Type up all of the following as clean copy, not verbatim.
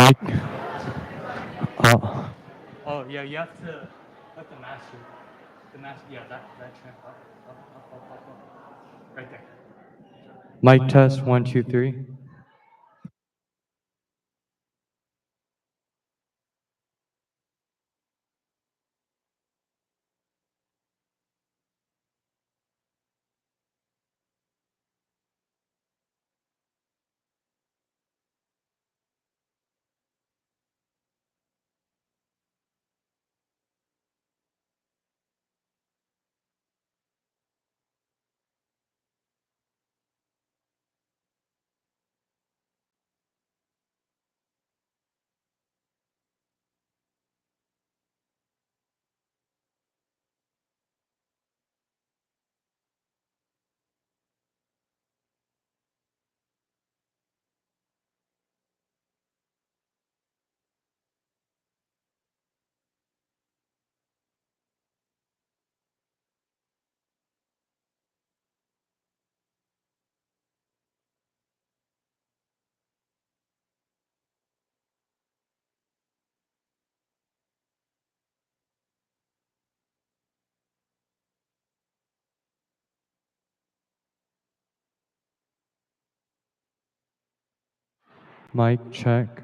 Mike. Oh yeah, you have to let the master. The master. Yeah, that champ up. Right there. Mic test 1 2 3. Mic check.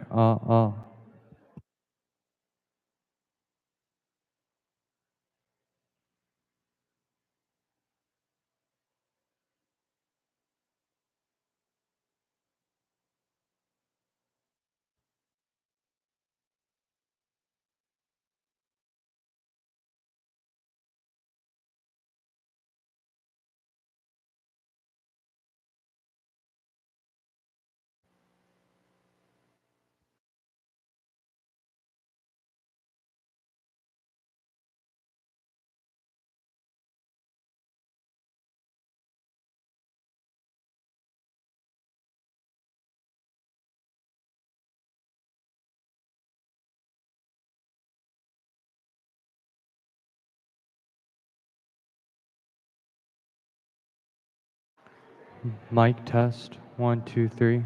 Mic test 1 2 3.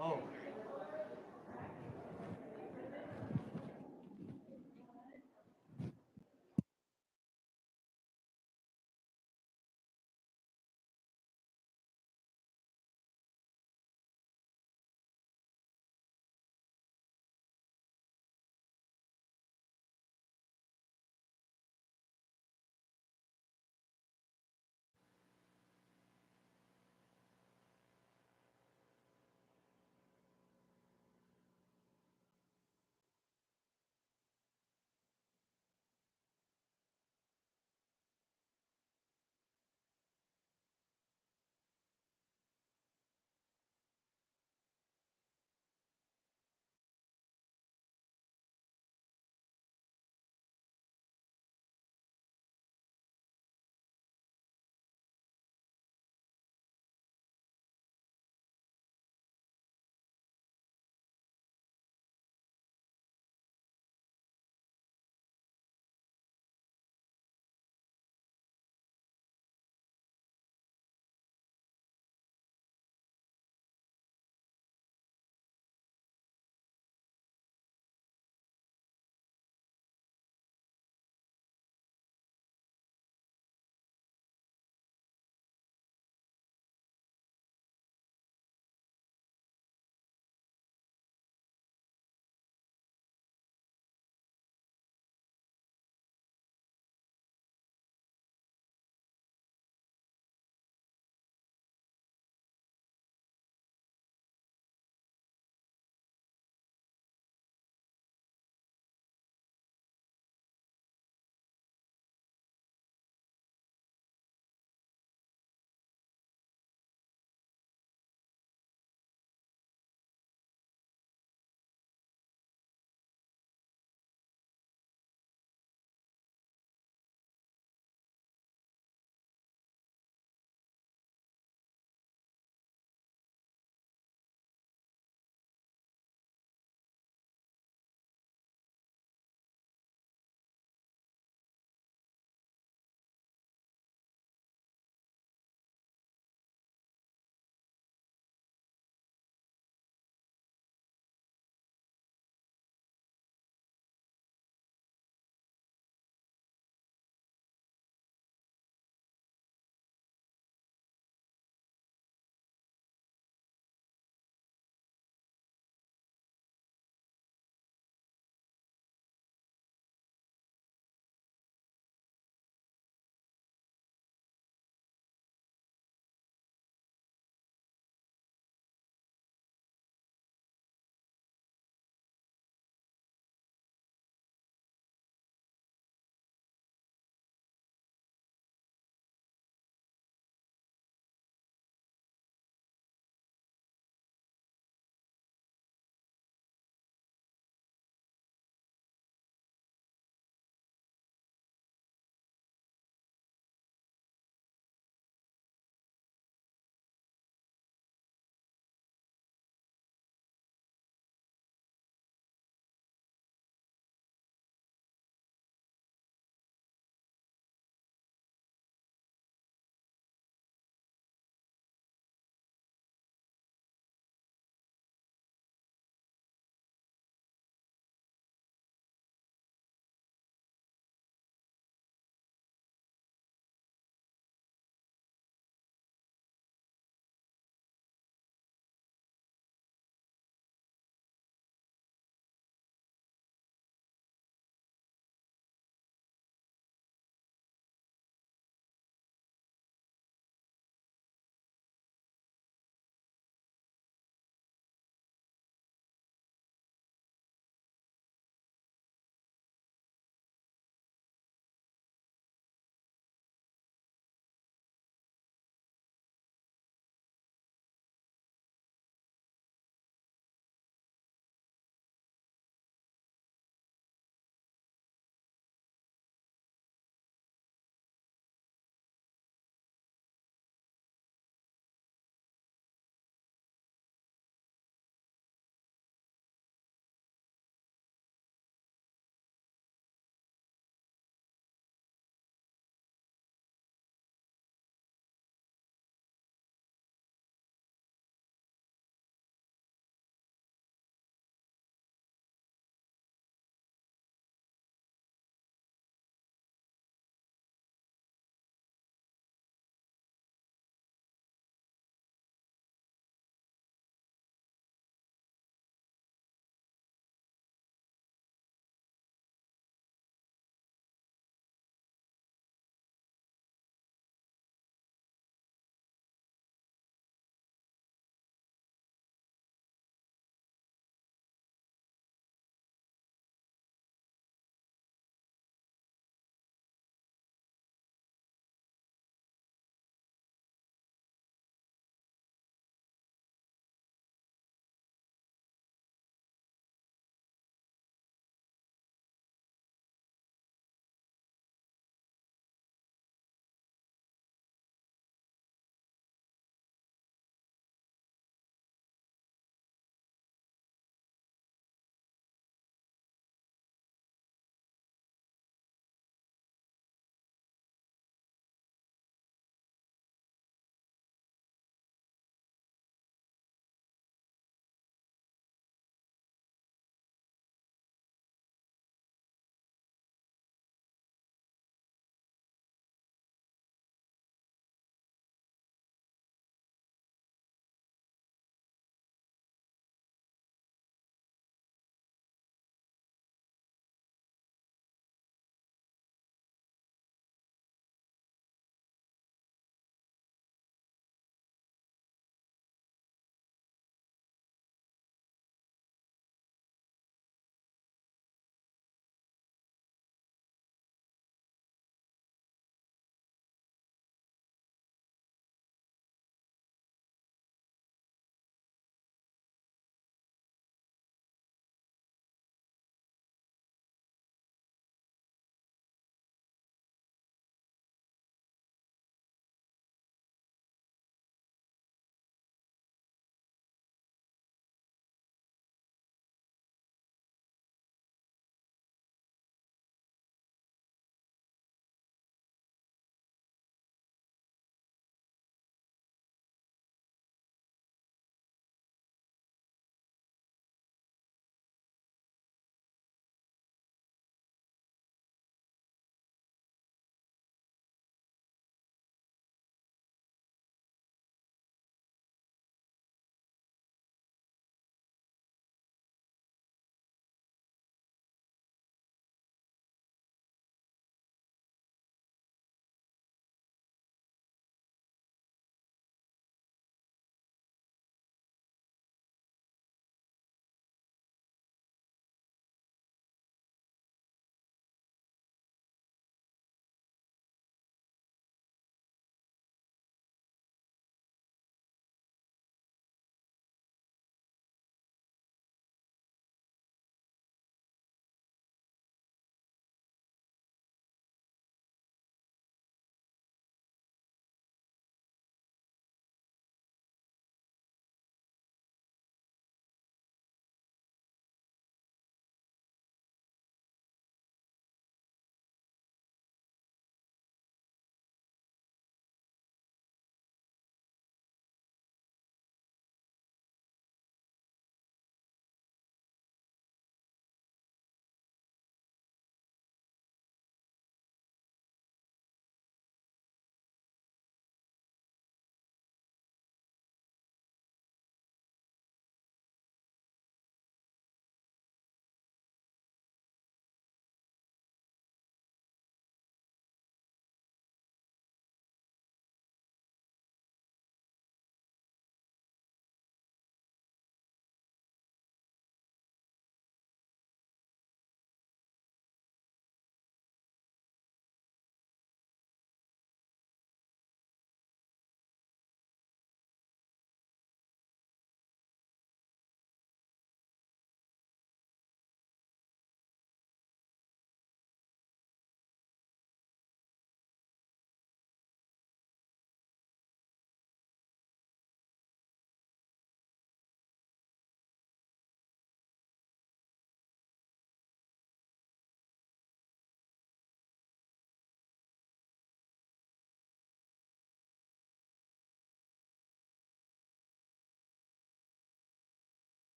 Oh.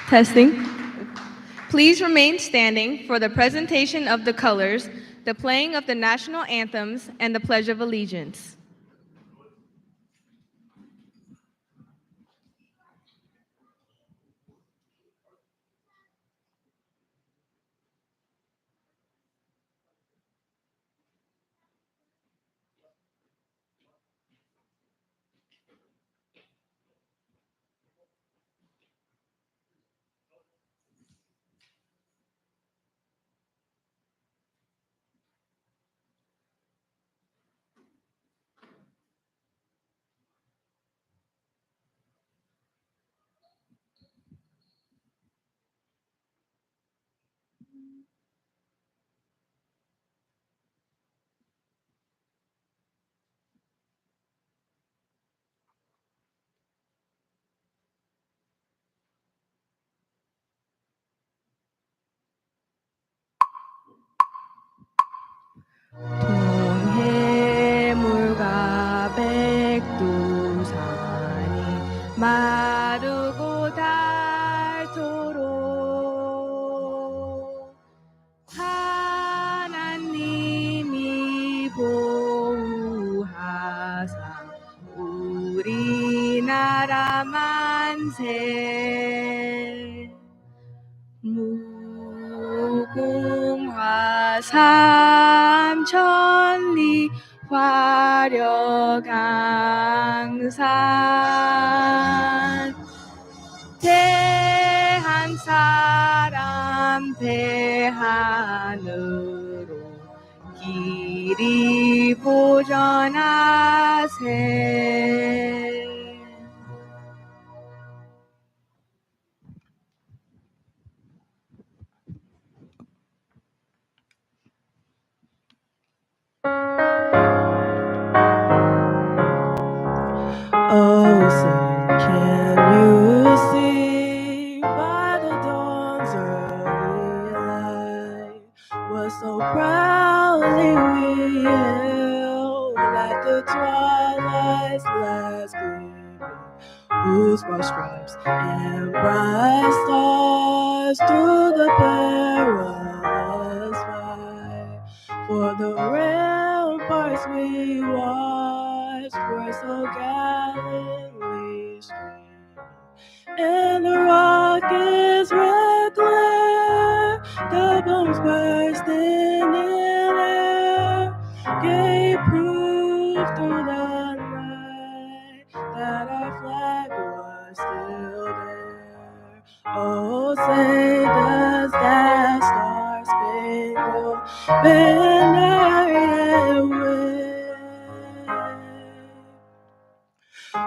Testing. Please remain standing for the presentation of the colors, the playing of the national anthems, and the Pledge of Allegiance. 동해물과 백두산이 마르고 닳도록 하나님이 보호하사 우리나라 만세. 무궁화 삼천리 화려강산 대한 사람 대한으로 길이 보전하세. Oh, say, can you see by the dawn's early light what so proudly we hailed at the twilight's last gleaming, whose broad stripes and bright stars through the perilous fight for the ramparts we watched were so gallantly streaming, and the rocket's red glare, the bombs bursting in air, gave proof through the night that our flag was still there. Oh, say does that star-spangled banner yet wave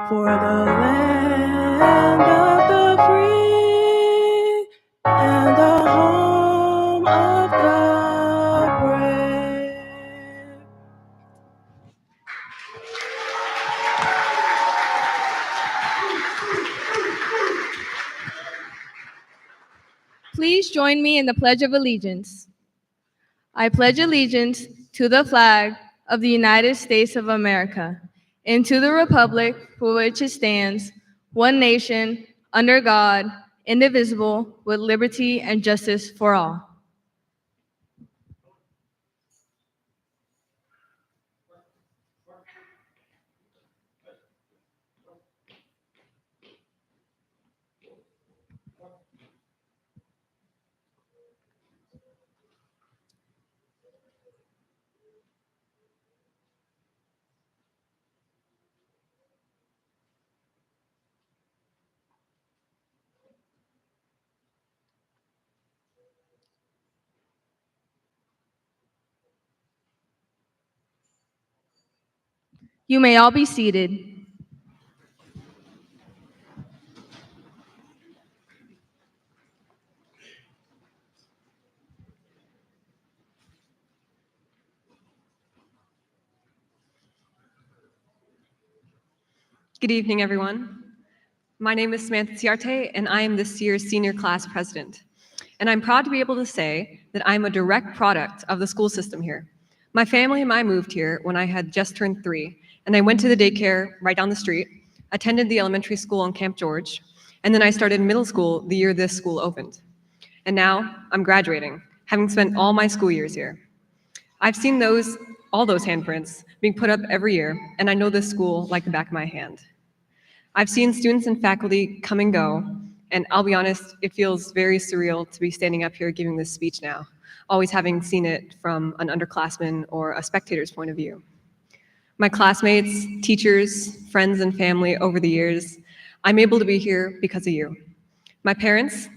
for the land of the free and the home of the brave. Please join me in the Pledge of Allegiance. I pledge allegiance to the flag of the United States of America and to the republic for which it stands, one nation, under God, indivisible, with liberty and justice for all. You may all be seated. Good evening, everyone. My name is Samantha Ciarte, and I am this year's senior class president. And I'm proud to be able to say that I'm a direct product of the school system here. My family and I moved here when I had just turned 3, and I went to the daycare right down the street, attended the elementary school on Camp George, And then I started middle school the year this school opened. And now I'm graduating, having spent all my school years here. I've seen all those handprints being put up every year, and I know this school like the back of my hand. I've seen students and faculty come and go, and I'll be honest, it feels very surreal to be standing up here giving this speech now, always having seen it from an underclassman or a spectator's point of view. My classmates, teachers, friends, and family over the years, I'm able to be here because of you. My parents,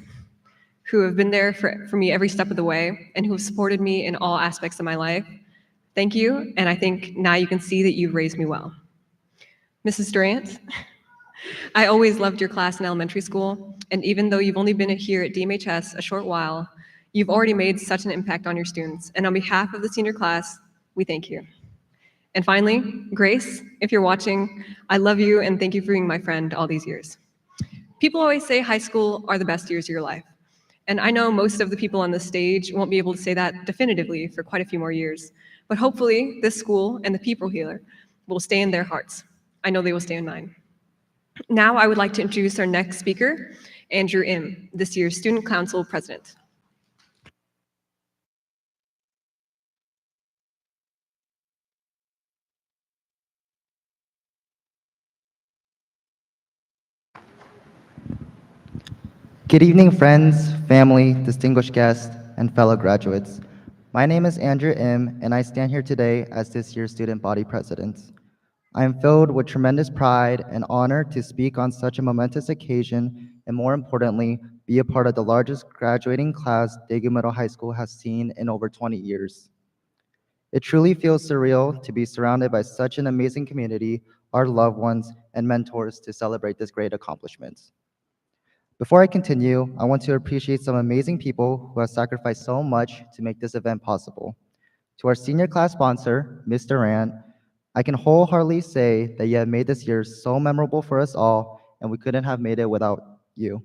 who have been there for me every step of the way and who have supported me in all aspects of my life, thank you, and I think now you can see that you've raised me well. Mrs. Durant, I always loved your class in elementary school, and even though you've only been here at DMHS a short while, you've already made such an impact on your students, and on behalf of the senior class, we thank you. And finally, Grace, if you're watching, I love you and thank you for being my friend all these years. People always say high school are the best years of your life. And I know most of the people on this stage won't be able to say that definitively for quite a few more years, but hopefully this school and the people here will stay in their hearts. I know they will stay in mine. Now I would like to introduce our next speaker, Andrew Im, this year's Student Council President. Good evening, friends, family, distinguished guests, and fellow graduates. My name is Andrew Im, and I stand here today as this year's student body president. I am filled with tremendous pride and honor to speak on such a momentous occasion, and more importantly, be a part of the largest graduating class Daegu Middle High School has seen in over 20 years. It truly feels surreal to be surrounded by such an amazing community, our loved ones, and mentors to celebrate this great accomplishment. Before I continue, I want to appreciate some amazing people who have sacrificed so much to make this event possible. To our senior class sponsor, Ms. Durant, I can wholeheartedly say that you have made this year so memorable for us all, and we couldn't have made it without you.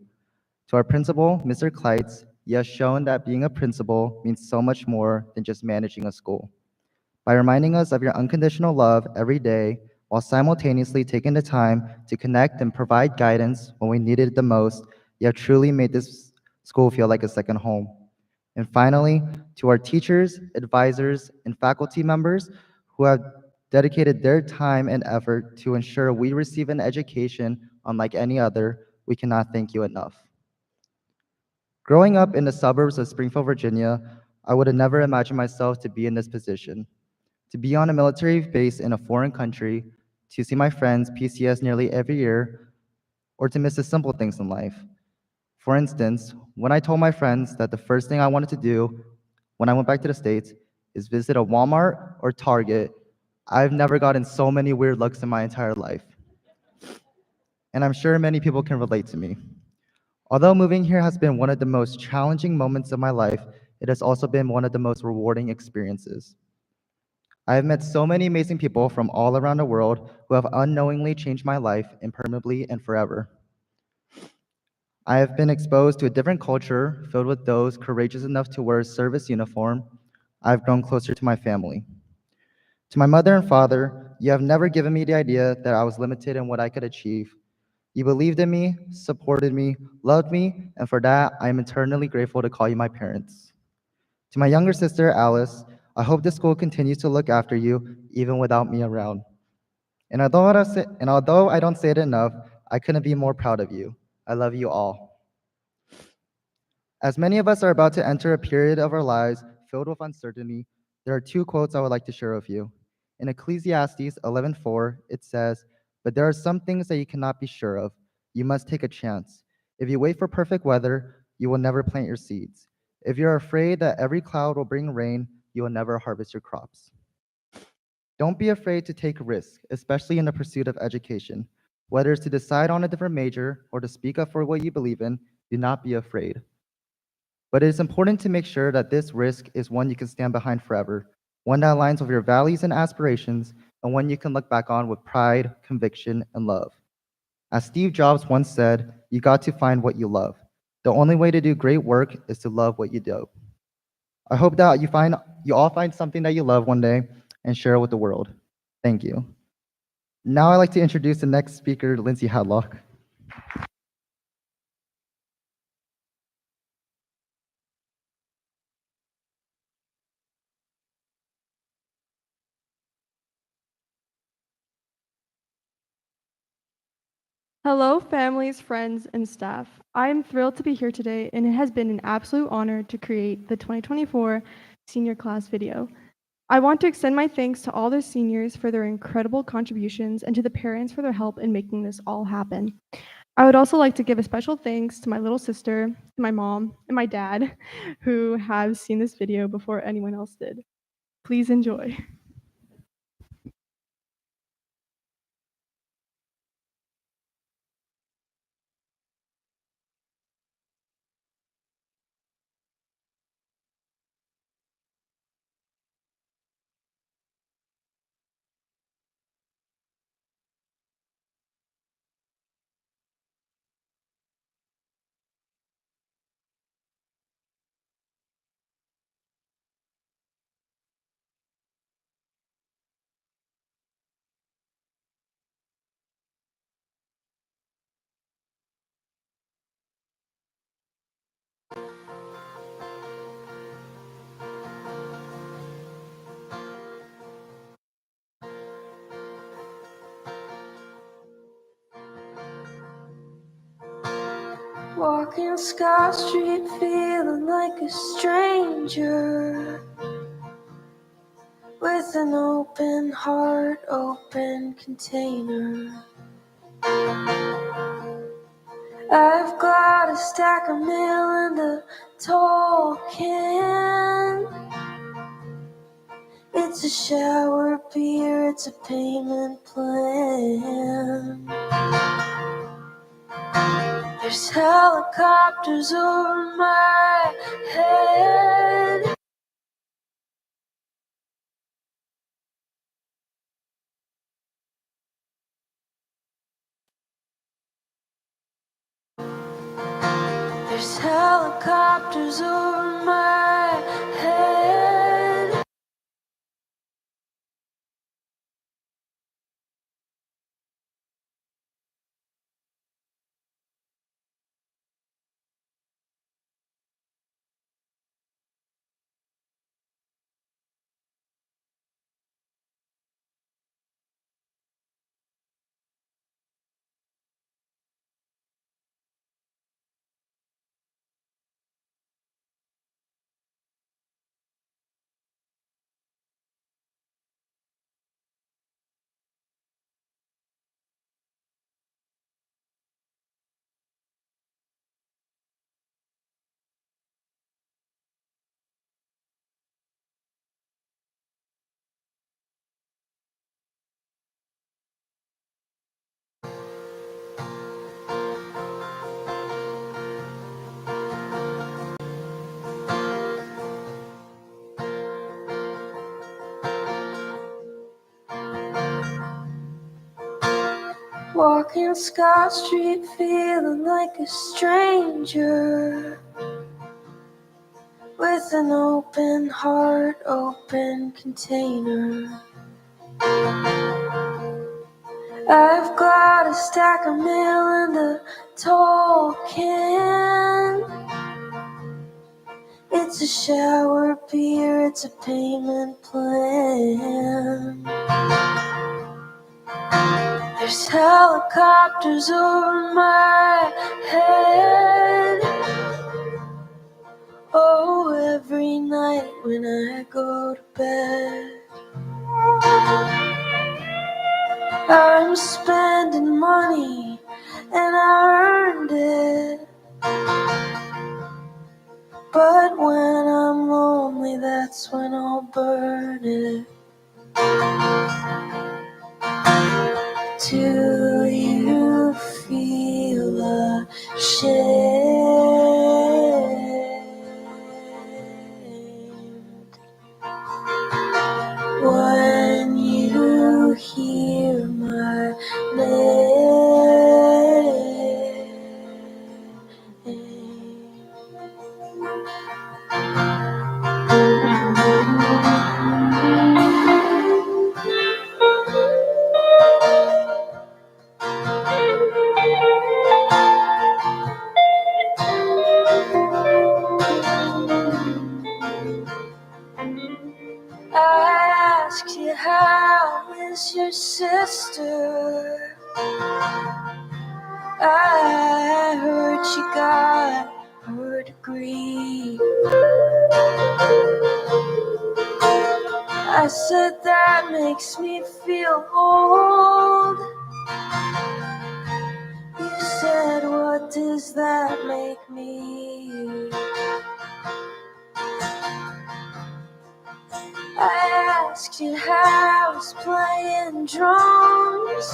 To our principal, Mr. Kleitz, you have shown that being a principal means so much more than just managing a school. By reminding us of your unconditional love every day, while simultaneously taking the time to connect and provide guidance when we needed it the most, you have truly made this school feel like a second home. And finally, to our teachers, advisors, and faculty members who have dedicated their time and effort to ensure we receive an education unlike any other, we cannot thank you enough. Growing up in the suburbs of Springfield, Virginia, I would have never imagined myself to be in this position. To be on a military base in a foreign country, to see my friends PCS nearly every year, or to miss the simple things in life. For instance, when I told my friends that the first thing I wanted to do when I went back to the States is visit a Walmart or Target, I've never gotten so many weird looks in my entire life. And I'm sure many people can relate to me. Although moving here has been one of the most challenging moments of my life, it has also been one of the most rewarding experiences. I have met so many amazing people from all around the world who have unknowingly changed my life impermanently and forever. I have been exposed to a different culture filled with those courageous enough to wear a service uniform. I've grown closer to my family. To my mother and father, you have never given me the idea that I was limited in what I could achieve. You believed in me, supported me, loved me, and for that, I am eternally grateful to call you my parents. To my younger sister, Alice, I hope the school continues to look after you even without me around. And although I don't say it enough, I couldn't be more proud of you. I love you all. As many of us are about to enter a period of our lives filled with uncertainty, there are two quotes I would like to share with you. In Ecclesiastes 11:4, it says, "But there are some things that you cannot be sure of. You must take a chance. If you wait for perfect weather, you will never plant your seeds. If you're afraid that every cloud will bring rain, you will never harvest your crops." Don't be afraid to take risks, especially in the pursuit of education. Whether it's to decide on a different major or to speak up for what you believe in, do not be afraid. But it is important to make sure that this risk is one you can stand behind forever, one that aligns with your values and aspirations, and one you can look back on with pride, conviction, and love. As Steve Jobs once said, you got to find what you love. The only way to do great work is to love what you do. I hope that you all find something that you love one day and share it with the world. Thank you. Now I'd like to introduce the next speaker, Lindsay Hadlock. Hello, families, friends, and staff. I am thrilled to be here today, and it has been an absolute honor to create the 2024 senior class video. I want to extend my thanks to all the seniors for their incredible contributions and to the parents for their help in making this all happen. I would also like to give a special thanks to my little sister, my mom, and my dad, who have seen this video before anyone else did. Please enjoy. Walking Scott Street feeling like a stranger, with an open heart, open container. I've got a stack of mail and a tall can. It's a shower beer, it's a payment plan. There's helicopters over my head. There's helicopters over my head. Walking Scott Street feeling like a stranger, with an open heart, open container. I've got a stack of mail and a tall can. It's a shower beer, it's a payment plan. There's helicopters over my head. Oh, every night when I go to bed, I'm spending money and I earned it. But when I'm lonely, that's when I'll burn it. Do you feel ashamed when you hear my I asked you, how is your sister? I heard she got her degree. I said that makes me feel old. You said, what does that make me? I asked you how I was playing drums.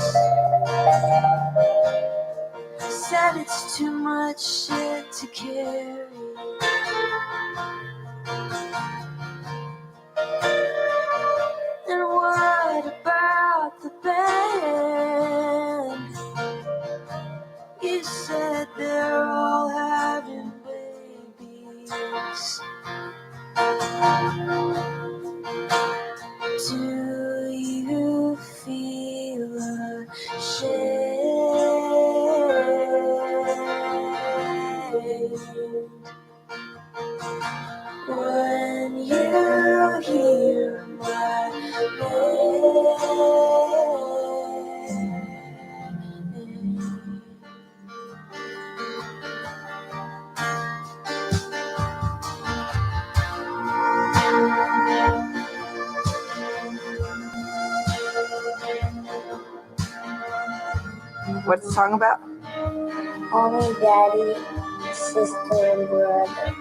Said it's too much shit to carry. And what about the band? You said they're all having babies. Do you feel ashamed when you hear my name? What's the song about? Mommy, daddy, sister, and brother.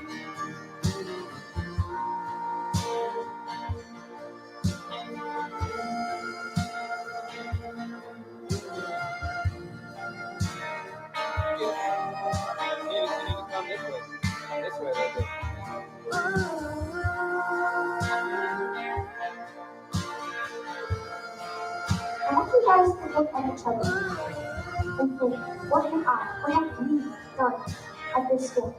I want you guys to look at each other and think, what have we done at this school?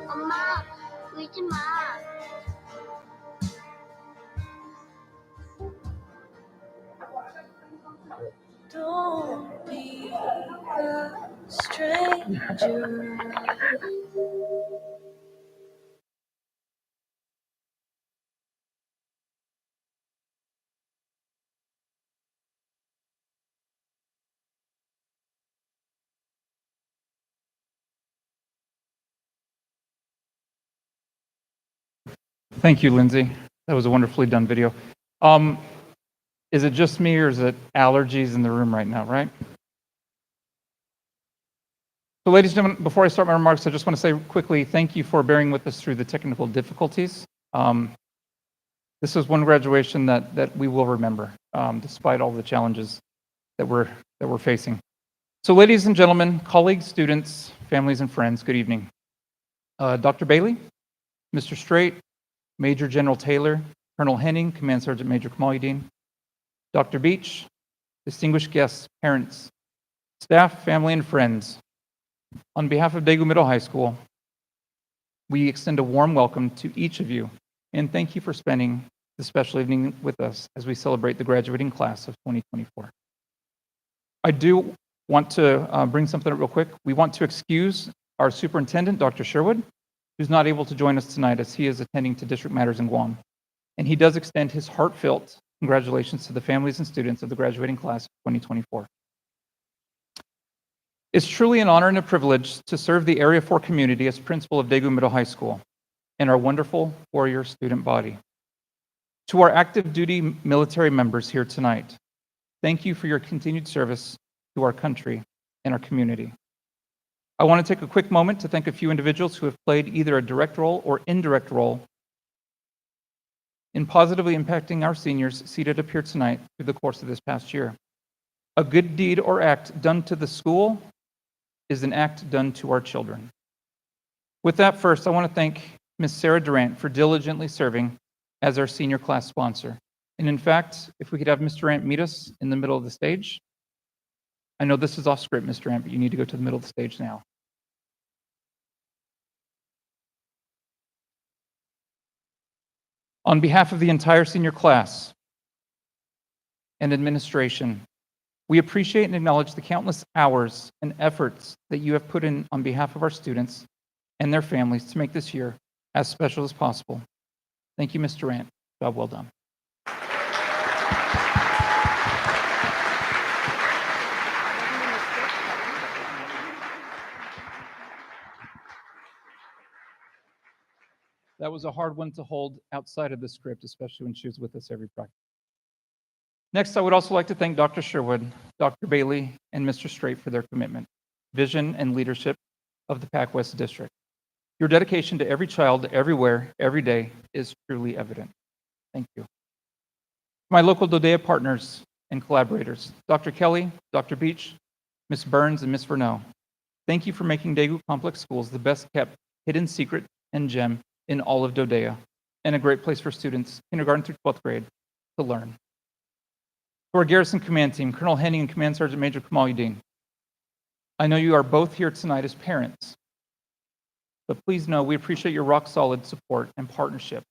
Mama, where's your mom? Don't be a stranger. Thank you, Lindsay. That was a wonderfully done video. Is it just me or is it allergies in the room right now, right? So ladies and gentlemen, before I start my remarks, I just want to say quickly, thank you for bearing with us through the technical difficulties. This is one graduation that we will remember, despite all the challenges that we're facing. So ladies and gentlemen, colleagues, students, families, and friends, good evening. Dr. Bailey, Mr. Straight, Major General Taylor, Colonel Henning, Command Sergeant Major Kamaluddin, Dr. Beach, distinguished guests, parents, staff, family, and friends. On behalf of Daegu Middle High School, we extend a warm welcome to each of you, and thank you for spending this special evening with us as we celebrate the graduating class of 2024. I do want to bring something up real quick. We want to excuse our superintendent, Dr. Sherwood, who's not able to join us tonight as he is attending to district matters in Guam. And he does extend his heartfelt congratulations to the families and students of the graduating class of 2024. It's truly an honor and a privilege to serve the Area 4 community as principal of Daegu Middle High School and our wonderful four-year student body. To our active duty military members here tonight, thank you for your continued service to our country and our community. I want to take a quick moment to thank a few individuals who have played either a direct role or indirect role in positively impacting our seniors seated up here tonight through the course of this past year. A good deed or act done to the school is an act done to our children. With that, first, I want to thank Ms. Sarah Durant for diligently serving as our senior class sponsor. And in fact, if we could have Ms. Durant meet us in the middle of the stage. I know this is off script, Ms. Durant, but you need to go to the middle of the stage now. On behalf of the entire senior class and administration, we appreciate and acknowledge the countless hours and efforts that you have put in on behalf of our students and their families to make this year as special as possible. Thank you, Ms. Durant. Job well done. That was a hard one to hold outside of the script, especially when she was with us every practice. Next, I would also like to thank Dr. Sherwood, Dr. Bailey, and Mr. Straight for their commitment, vision, and leadership of the Pac West District. Your dedication to every child, everywhere, every day is truly evident. Thank you. My local Dodea partners and collaborators, Dr. Kelly, Dr. Beach, Ms. Burns, and Ms. Vernell, thank you for making Daegu Complex Schools the best kept hidden secret and gem in all of Dodea, and a great place for students, kindergarten through 12th grade, to learn. To our Garrison Command Team, Colonel Henning and Command Sergeant Major Kamaluddin, I know you are both here tonight as parents, but please know we appreciate your rock-solid support and partnership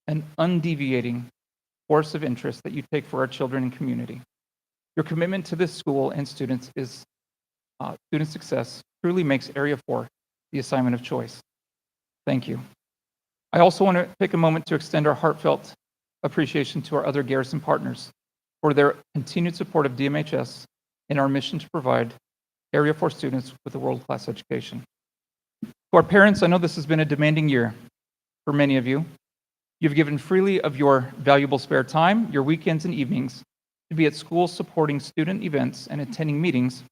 and undeviating force of interest that you take for our children and community. Your commitment to this school and students is student success truly makes Area 4 the assignment of choice. Thank you. I also want to take a moment to extend our heartfelt appreciation to our other Garrison partners for their continued support of DMHS in our mission to provide Area 4 students with a world-class education. To our parents, I know this has been a demanding year for many of you. You've given freely of your valuable spare time, your weekends and evenings, to be at school supporting student events and attending meetings,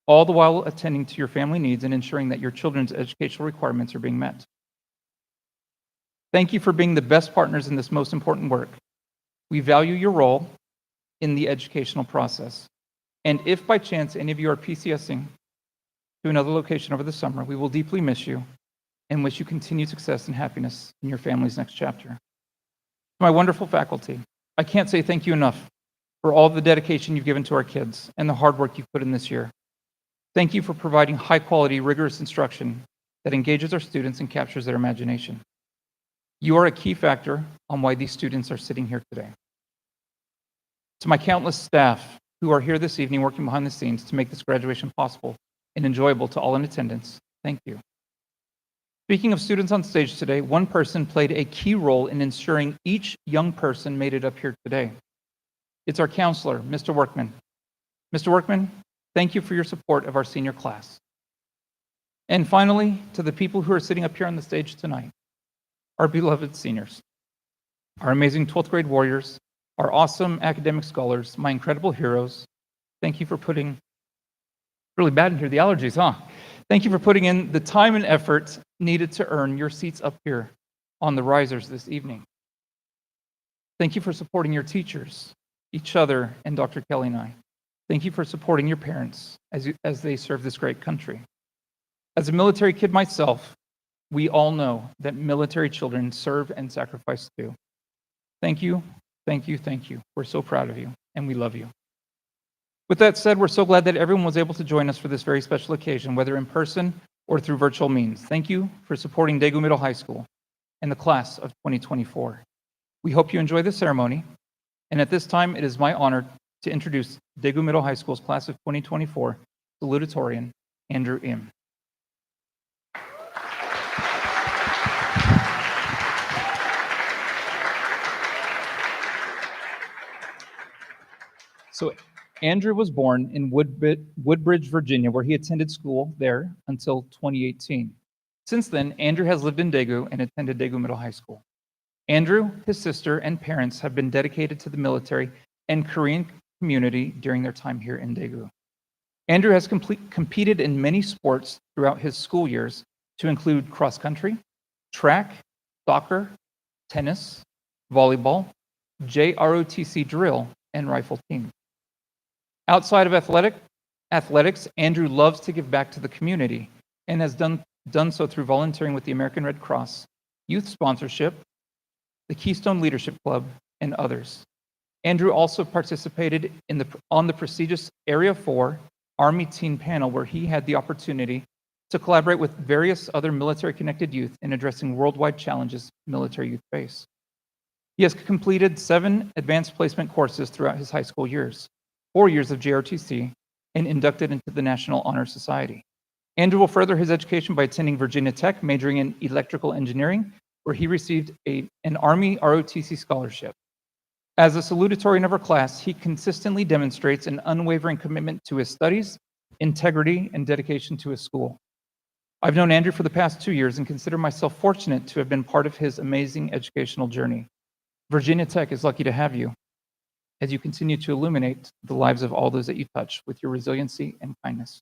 all the while attending to your family needs and ensuring that your children's educational requirements are being met. Thank you for being the best partners in this most important work. We value your role in the educational process. And if by chance any of you are PCSing to another location over the summer, we will deeply miss you and wish you continued success and happiness in your family's next chapter. To my wonderful faculty, I can't say thank you enough for all the dedication you've given to our kids and the hard work you've put in this year. Thank you for providing high-quality, rigorous instruction that engages our students and captures their imagination. You are a key factor on why these students are sitting here today. To my countless staff who are here this evening working behind the scenes to make this graduation possible and enjoyable to all in attendance, thank you. Speaking of students on stage today, one person played a key role in ensuring each young person made it up here today. It's our counselor, Mr. Workman. Mr. Workman, thank you for your support of our senior class. And finally, to the people who are sitting up here on the stage tonight, our beloved seniors, our amazing 12th grade warriors, our awesome academic scholars, my incredible heroes. Thank you for putting, really bad in here, the allergies, huh? Thank you for putting in the time and effort needed to earn your seats up here on the risers this evening. Thank you for supporting your teachers, each other, and Dr. Kelly and I. Thank you for supporting your parents as they serve this great country. As a military kid myself, we all know that military children serve and sacrifice too. Thank you, thank you, thank you. We're so proud of you, and we love you. With that said, we're so glad that everyone was able to join us for this very special occasion, whether in person or through virtual means. Thank you for supporting Daegu Middle High School and the class of 2024. We hope you enjoy the ceremony, and at this time, it is my honor to introduce Daegu Middle High School's class of 2024 Salutatorian, Andrew Im. So Andrew was born in Woodbridge, Virginia, where he attended school there until 2018. Since then, Andrew has lived in Daegu and attended Daegu Middle High School. Andrew, his sister, and parents have been dedicated to the military and Korean community during their time here in Daegu. Andrew has competed in many sports throughout his school years, to include cross country, track, soccer, tennis, volleyball, JROTC drill, and rifle team. Outside of athletics, Andrew loves to give back to the community and has done so through volunteering with the American Red Cross, youth sponsorship, the Keystone Leadership Club, and others. Andrew also participated on the prestigious Area 4 Army Teen Panel, where he had the opportunity to collaborate with various other military-connected youth in addressing worldwide challenges military youth face. He has completed 7 advanced placement courses throughout his high school years, 4 years of JRTC, and inducted into the National Honor Society. Andrew will further his education by attending Virginia Tech, majoring in electrical engineering, where he received an Army ROTC scholarship. As a salutatorian of our class, he consistently demonstrates an unwavering commitment to his studies, integrity, and dedication to his school. I've known Andrew for the past 2 years and consider myself fortunate to have been part of his amazing educational journey. Virginia Tech is lucky to have you as you continue to illuminate the lives of all those that you touch with your resiliency and kindness.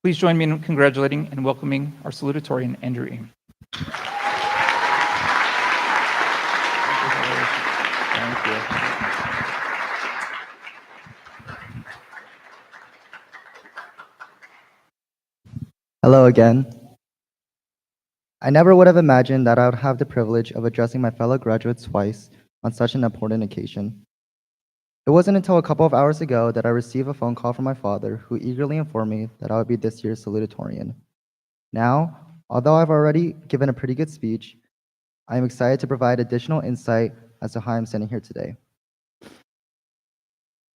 Please join me in congratulating and welcoming our salutatorian, Andrew Eam. Thank you. Hello again. I never would have imagined that I would have the privilege of addressing my fellow graduates twice on such an important occasion. It wasn't until a couple of hours ago that I received a phone call from my father, who eagerly informed me that I would be this year's salutatorian. Now, although I've already given a pretty good speech, I am excited to provide additional insight as to how I'm standing here today.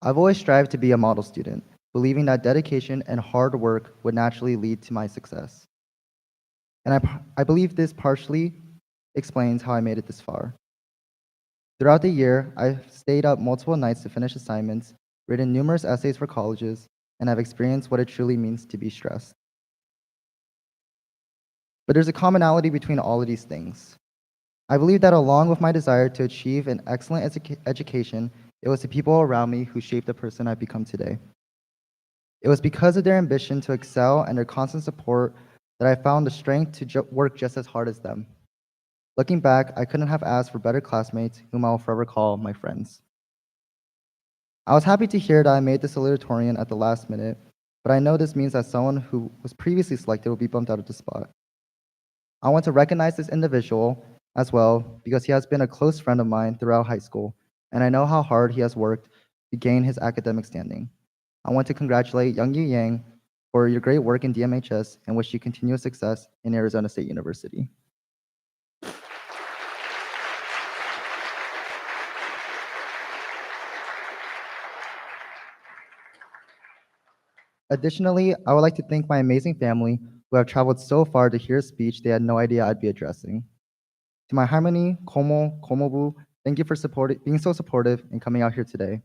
I've always strived to be a model student, believing that dedication and hard work would naturally lead to my success. And I believe this partially explains how I made it this far. Throughout the year, I've stayed up multiple nights to finish assignments, written numerous essays for colleges, and have experienced what it truly means to be stressed. But there's a commonality between all of these things. I believe that along with my desire to achieve an excellent education, it was the people around me who shaped the person I've become today. It was because of their ambition to excel and their constant support that I found the strength to work just as hard as them. Looking back, I couldn't have asked for better classmates whom I will forever call my friends. I was happy to hear that I made the salutatorian at the last minute, but I know this means that someone who was previously selected will be bumped out of the spot. I want to recognize this individual as well because he has been a close friend of mine throughout high school, and I know how hard he has worked to gain his academic standing. I want to congratulate Youngyu Yang for your great work in DMHS and wish you continuous success in Arizona State University. Additionally, I would like to thank my amazing family who have traveled so far to hear a speech they had no idea I'd be addressing. To my Harmony, Komo, Komobu, thank you for being so supportive and coming out here today.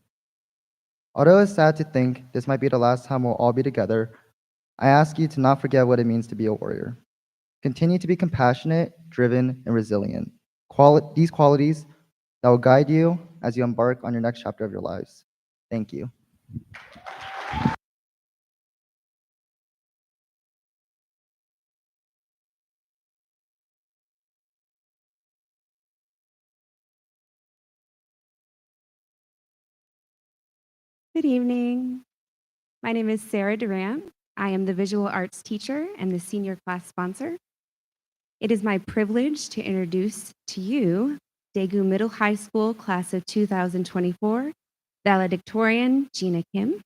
Although it's sad to think this might be the last time we'll all be together, I ask you to not forget what it means to be a warrior. Continue to be compassionate, driven, and resilient. These qualities that will guide you as you embark on your next chapter of your lives. Thank you. Good evening. My name is Sarah Durant. I am the visual arts teacher and the senior class sponsor. It is my privilege to introduce to you Daegu Middle High School class of 2024, valedictorian Gina Kim.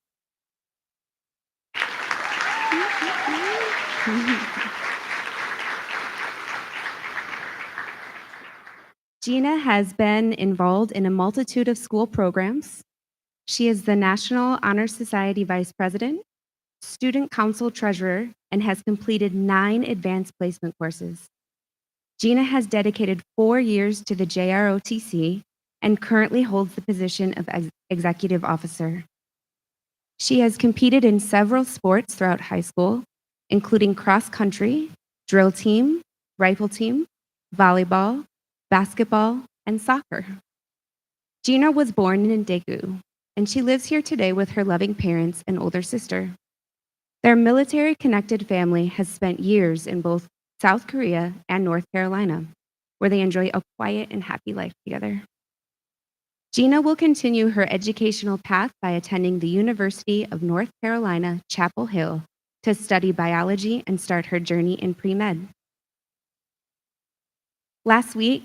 Gina has been involved in a multitude of school programs. She is the National Honor Society Vice President, Student Council Treasurer, and has completed 9 advanced placement courses. Gina has dedicated 4 years to the JROTC and currently holds the position of Executive Officer. She has competed in several sports throughout high school, including cross country, drill team, rifle team, volleyball, basketball, and soccer. Gina was born in Daegu, and she lives here today with her loving parents and older sister. Their military-connected family has spent years in both South Korea and North Carolina, where they enjoy a quiet and happy life together. Gina will continue her educational path by attending the University of North Carolina, Chapel Hill, to study biology and start her journey in pre-med. Last week,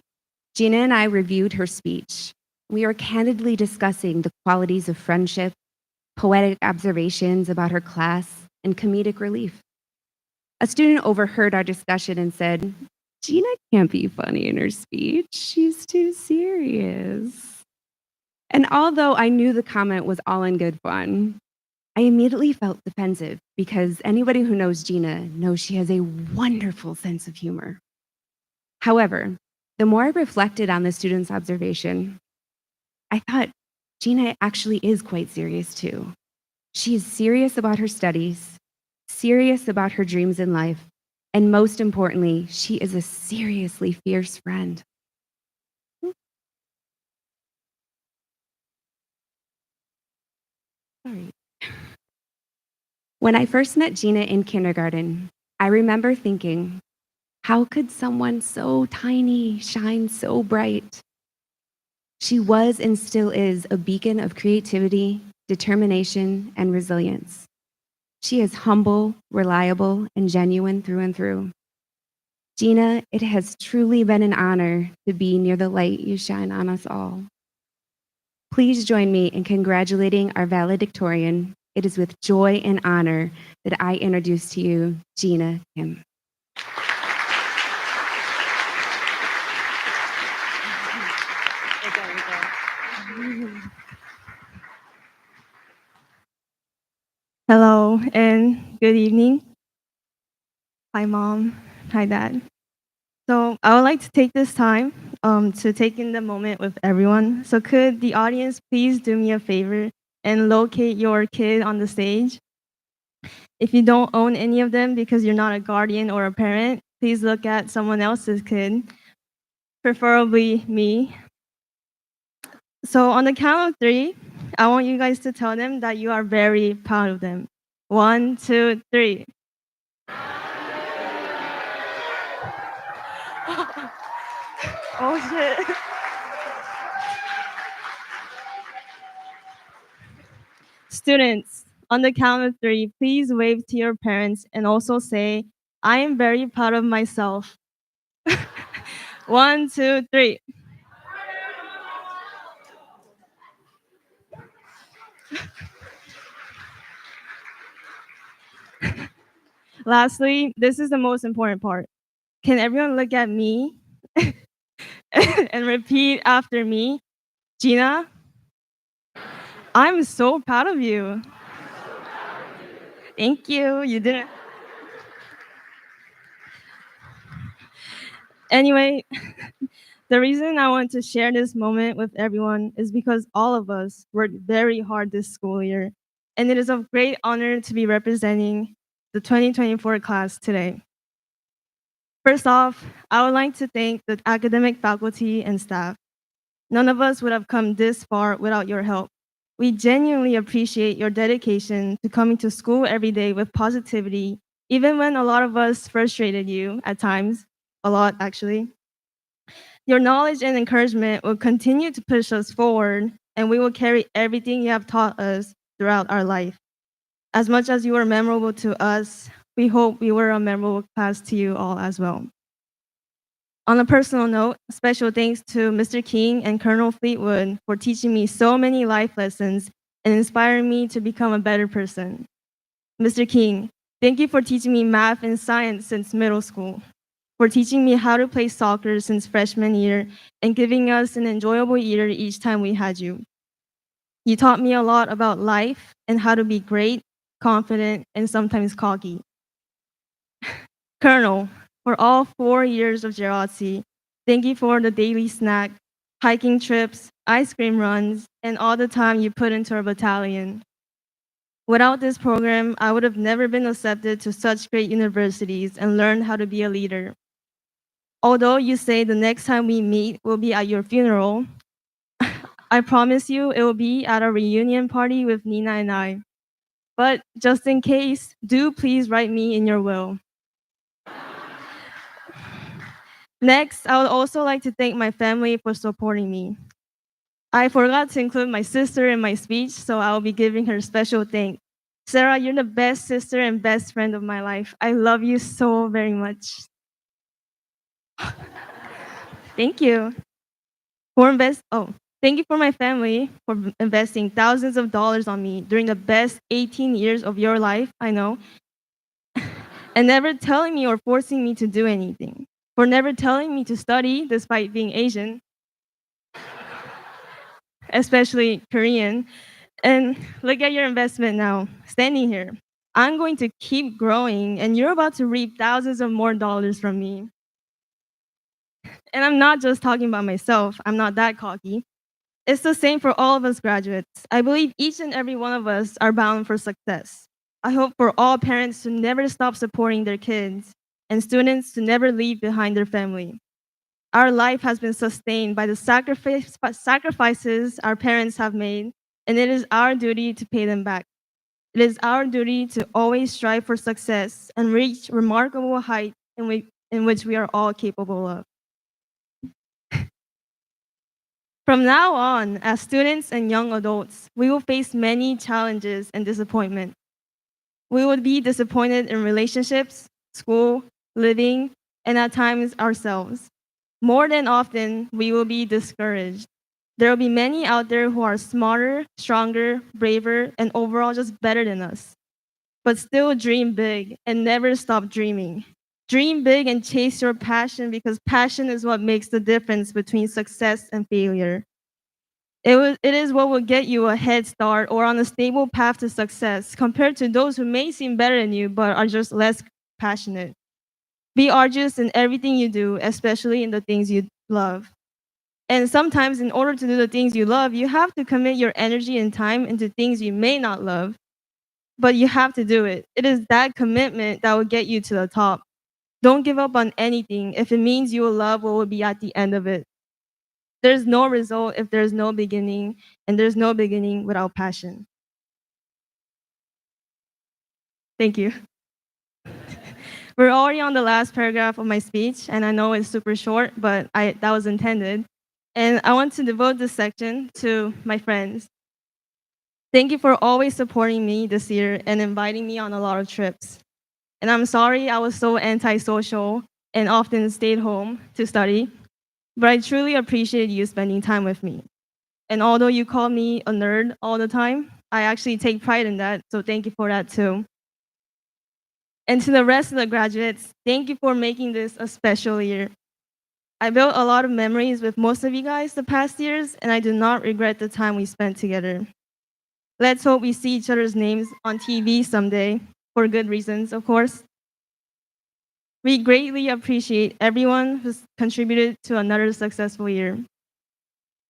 Gina and I reviewed her speech. We were candidly discussing the qualities of friendship, poetic observations about her class, and comedic relief. A student overheard our discussion and said, "Gina can't be funny in her speech. She's too serious." And although I knew the comment was all in good fun, I immediately felt defensive because anybody who knows Gina knows she has a wonderful sense of humor. However, the more I reflected on the student's observation, I thought Gina actually is quite serious too. She is serious about her studies, serious about her dreams in life, and most importantly, she is a seriously fierce friend. Sorry. When I first met Gina in kindergarten, I remember thinking, how could someone so tiny shine so bright? She was and still is a beacon of creativity, determination, and resilience. She is humble, reliable, and genuine through and through. Gina, it has truly been an honor to be near the light you shine on us all. Please join me in congratulating our valedictorian. It is with joy and honor that I introduce to you Gina Kim. Hello and good evening. Hi, Mom. Hi, Dad. So I would like to take this time to take in the moment with everyone. So could the audience please do me a favor and locate your kid on the stage? If you don't own any of them because you're not a guardian or a parent, please look at someone else's kid, preferably me. So on the count of 3, I want you guys to tell them that you are very proud of them. 1, 2, 3. Oh shit. Students, on the count of 3, please wave to your parents and also say, "I am very proud of myself." 1, 2, 3. Lastly, this is the most important part. Can everyone look at me and repeat after me? Gina, I'm so proud of you. Thank you. You didn't. Anyway, the reason I want to share this moment with everyone is because all of us worked very hard this school year, and it is a great honor to be representing the 2024 class today. First off, I would like to thank the academic faculty and staff. None of us would have come this far without your help. We genuinely appreciate your dedication to coming to school every day with positivity, even when a lot of us frustrated you at times, a lot actually. Your knowledge and encouragement will continue to push us forward, and we will carry everything you have taught us throughout our life. As much as you were memorable to us, we hope we were a memorable class to you all as well. On a personal note, special thanks to Mr. King and Colonel Fleetwood for teaching me so many life lessons and inspiring me to become a better person. Mr. King, thank you for teaching me math and science since middle school, for teaching me how to play soccer since freshman year and giving us an enjoyable year each time we had you. You taught me a lot about life and how to be great, confident, and sometimes cocky. Colonel, for all 4 years of JROTC, thank you for the daily snack, hiking trips, ice cream runs, and all the time you put into our battalion. Without this program, I would have never been accepted to such great universities and learned how to be a leader. Although you say the next time we meet will be at your funeral, I promise you it will be at a reunion party with Nina and I. but just in case, do please write me in your will. Next, I would also like to thank my family for supporting me. I forgot to include my sister in my speech, so I'll be giving her special thanks. Sarah, you're the best sister and best friend of my life. I love you so very much. Thank you. Thank you for my family for investing thousands of dollars on me during the best 18 years of your life, I know, and never telling me or forcing me to do anything. For never telling me to study despite being Asian, especially Korean. And look at your investment now, standing here. I'm going to keep growing, and you're about to reap thousands of more dollars from me. And I'm not just talking about myself, I'm not that cocky. It's the same for all of us graduates. I believe each and every one of us are bound for success. I hope for all parents to never stop supporting their kids and students to never leave behind their family. Our life has been sustained by the sacrifices our parents have made, and it is our duty to pay them back. It is our duty to always strive for success and reach remarkable heights in which we are all capable of. From now on, as students and young adults, we will face many challenges and disappointment. We will be disappointed in relationships, school, living, and at times ourselves. More than often, we will be discouraged. There will be many out there who are smarter, stronger, braver, and overall just better than us. But still dream big and never stop dreaming. Dream big and chase your passion because passion is what makes the difference between success and failure. It is what will get you a head start or on a stable path to success compared to those who may seem better than you but are just less passionate. Be arduous in everything you do, especially in the things you love. And sometimes, in order to do the things you love, you have to commit your energy and time into things you may not love, but you have to do it. It is that commitment that will get you to the top. Don't give up on anything if it means you will love what will be at the end of it. There's no result if there's no beginning, and there's no beginning without passion. Thank you. We're already on the last paragraph of my speech, and I know it's super short, but that was intended. And I want to devote this section to my friends. Thank you for always supporting me this year and inviting me on a lot of trips. And I'm sorry I was so antisocial and often stayed home to study, but I truly appreciate you spending time with me. And although you call me a nerd all the time, I actually take pride in that, so thank you for that too. And to the rest of the graduates, thank you for making this a special year. I built a lot of memories with most of you guys the past years, and I do not regret the time we spent together. Let's hope we see each other's names on TV someday, for good reasons, of course. We greatly appreciate everyone who's contributed to another successful year.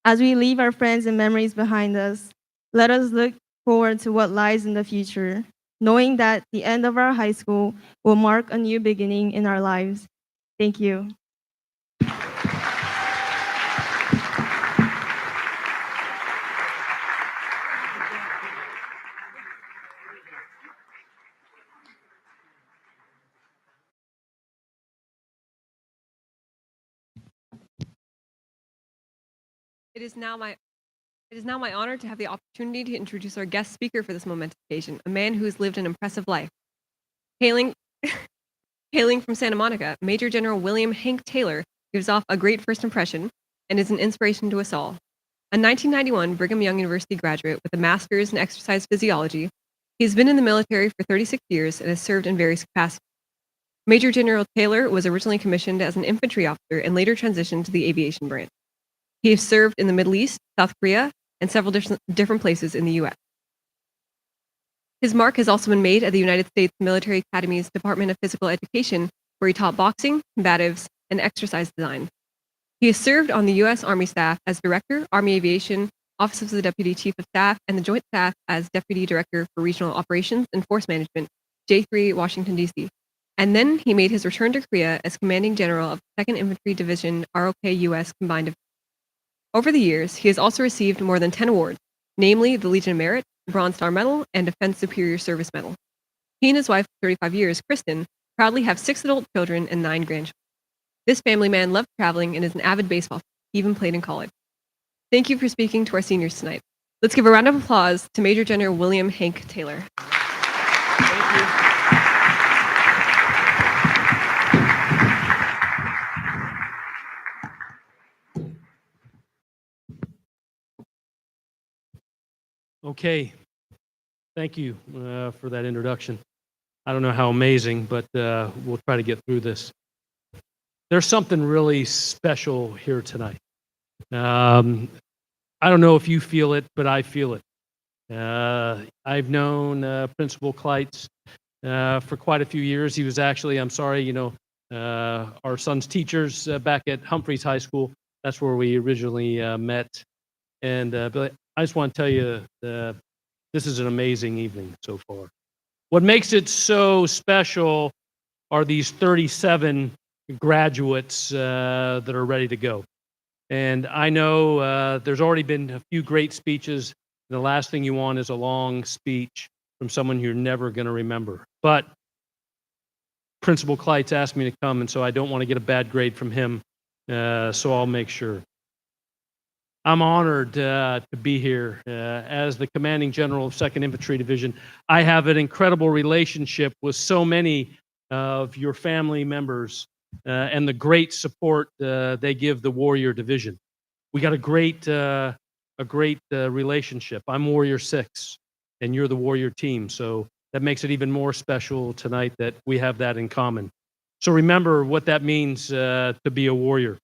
As we leave our friends and memories behind us, let us look forward to what lies in the future, knowing that the end of our high school will mark a new beginning in our lives. Thank you. It is now my honor to have the opportunity to introduce our guest speaker for this momentous occasion, a man who has lived an impressive life. Hailing from Santa Monica, Major General William Hank Taylor gives off a great first impression and is an inspiration to us all. A 1991 Brigham Young University graduate with a master's in exercise physiology, he has been in the military for 36 years and has served in various capacities. Major General Taylor was originally commissioned as an infantry officer and later transitioned to the aviation branch. He has served in the Middle East, South Korea, and several different places in the US. His mark has also been made at the United States Military Academy's Department of Physical Education, where he taught boxing, combatives, and exercise design. He has served on the U.S. Army staff as Director, Army Aviation, Office of the Deputy Chief of Staff, and the Joint Staff as Deputy Director for Regional Operations and Force Management, J3, Washington, D.C. And then he made his return to Korea as Commanding General of the 2nd Infantry Division, ROK-US Combined Division. Over the years, he has also received more than 10 awards, namely the Legion of Merit, Bronze Star Medal, and Defense Superior Service Medal. He and his wife of 35 years, Kristen, proudly have 6 adult children and 9 grandchildren. This family man loved traveling and is an avid baseball fan. He even played in college. Thank you for speaking to our seniors tonight. Let's give a round of applause to Major General William Hank Taylor. Thank you. Okay, thank you for that introduction. I don't know how amazing, but we'll try to get through this. There's something really special here tonight. I don't know if you feel it, but I feel it. I've known Principal Kleitz for quite a few years. He was actually, our son's teachers back at Humphreys High School. That's where we originally met. And Billy, I just want to tell you, this is an amazing evening so far. What makes it so special are these 37 graduates that are ready to go. And I know there's already been a few great speeches. The last thing you want is a long speech from someone you're never going to remember. But Principal Kleitz asked me to come, and so I don't want to get a bad grade from him, so I'll make sure. I'm honored to be here as the Commanding General of 2nd Infantry Division. I have an incredible relationship with so many of your family members and the great support they give the Warrior Division. We got a great relationship. I'm Warrior 6, and you're the Warrior team, so that makes it even more special tonight that we have that in common. So remember what that means to be a warrior.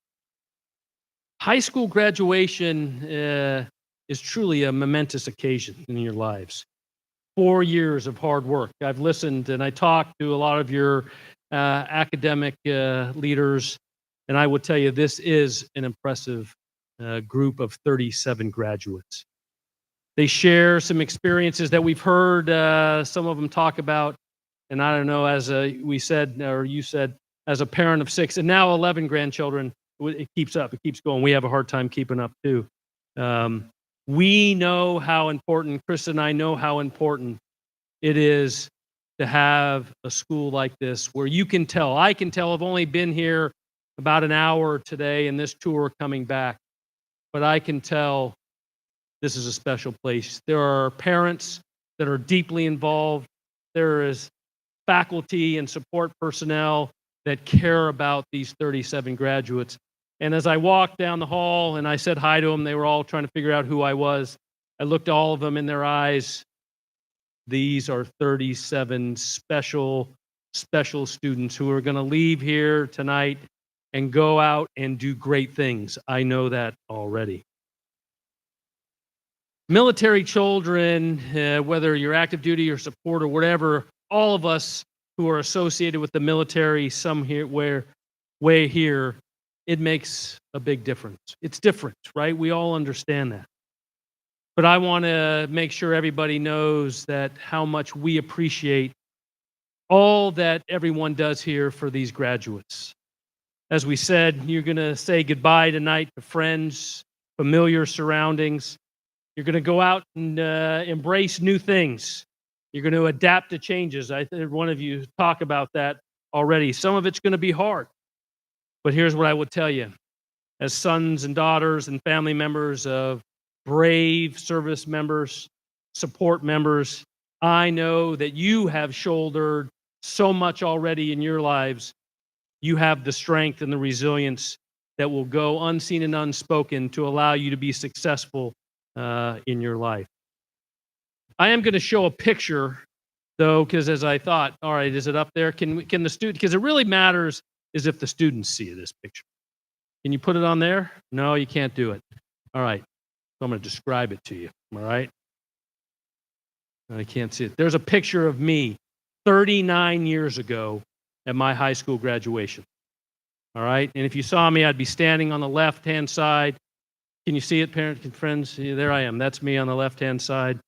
High school graduation is truly a momentous occasion in your lives. 4 years of hard work. I've listened and I talked to a lot of your academic leaders, and I would tell you this is an impressive group of 37 graduates. They share some experiences that we've heard some of them talk about, and I don't know, as we said, or you said, as a parent of 6 and now 11 grandchildren, it keeps up, it keeps going. We have a hard time keeping up too. We know how important, Chris and I know how important it is to have a school like this where you can tell, I can tell, I've only been here about an hour today in this tour coming back, but I can tell this is a special place. There are parents that are deeply involved. There is faculty and support personnel that care about these 37 graduates. And as I walked down the hall and I said hi to them, they were all trying to figure out who I was. I looked all of them in their eyes. These are 37 special students who are going to leave here tonight and go out and do great things. I know that already. Military children, whether you're active duty or support or whatever, all of us who are associated with the military way here, it makes a big difference. It's different, right? We all understand that. But I want to make sure everybody knows that how much we appreciate all that everyone does here for these graduates. As we said, you're going to say goodbye tonight to friends, familiar surroundings. You're going to go out and embrace new things. You're going to adapt to changes. I heard one of you talk about that already. Some of it's going to be hard. But here's what I would tell you. As sons and daughters and family members of brave service members, support members, I know that you have shouldered so much already in your lives. You have the strength and the resilience that will go unseen and unspoken to allow you to be successful in your life. I am going to show a picture, though, because as I thought, all right, is it up there? Can the student, because it really matters is if the students see this picture. Can you put it on there? No, you can't do it. All right, so I'm going to describe it to you, all right? I can't see it. There's a picture of me 39 years ago at my high school graduation, all right? And if you saw me, I'd be standing on the left-hand side. Can you see it, parents and friends? Yeah, there I am. That's me on the left-hand side.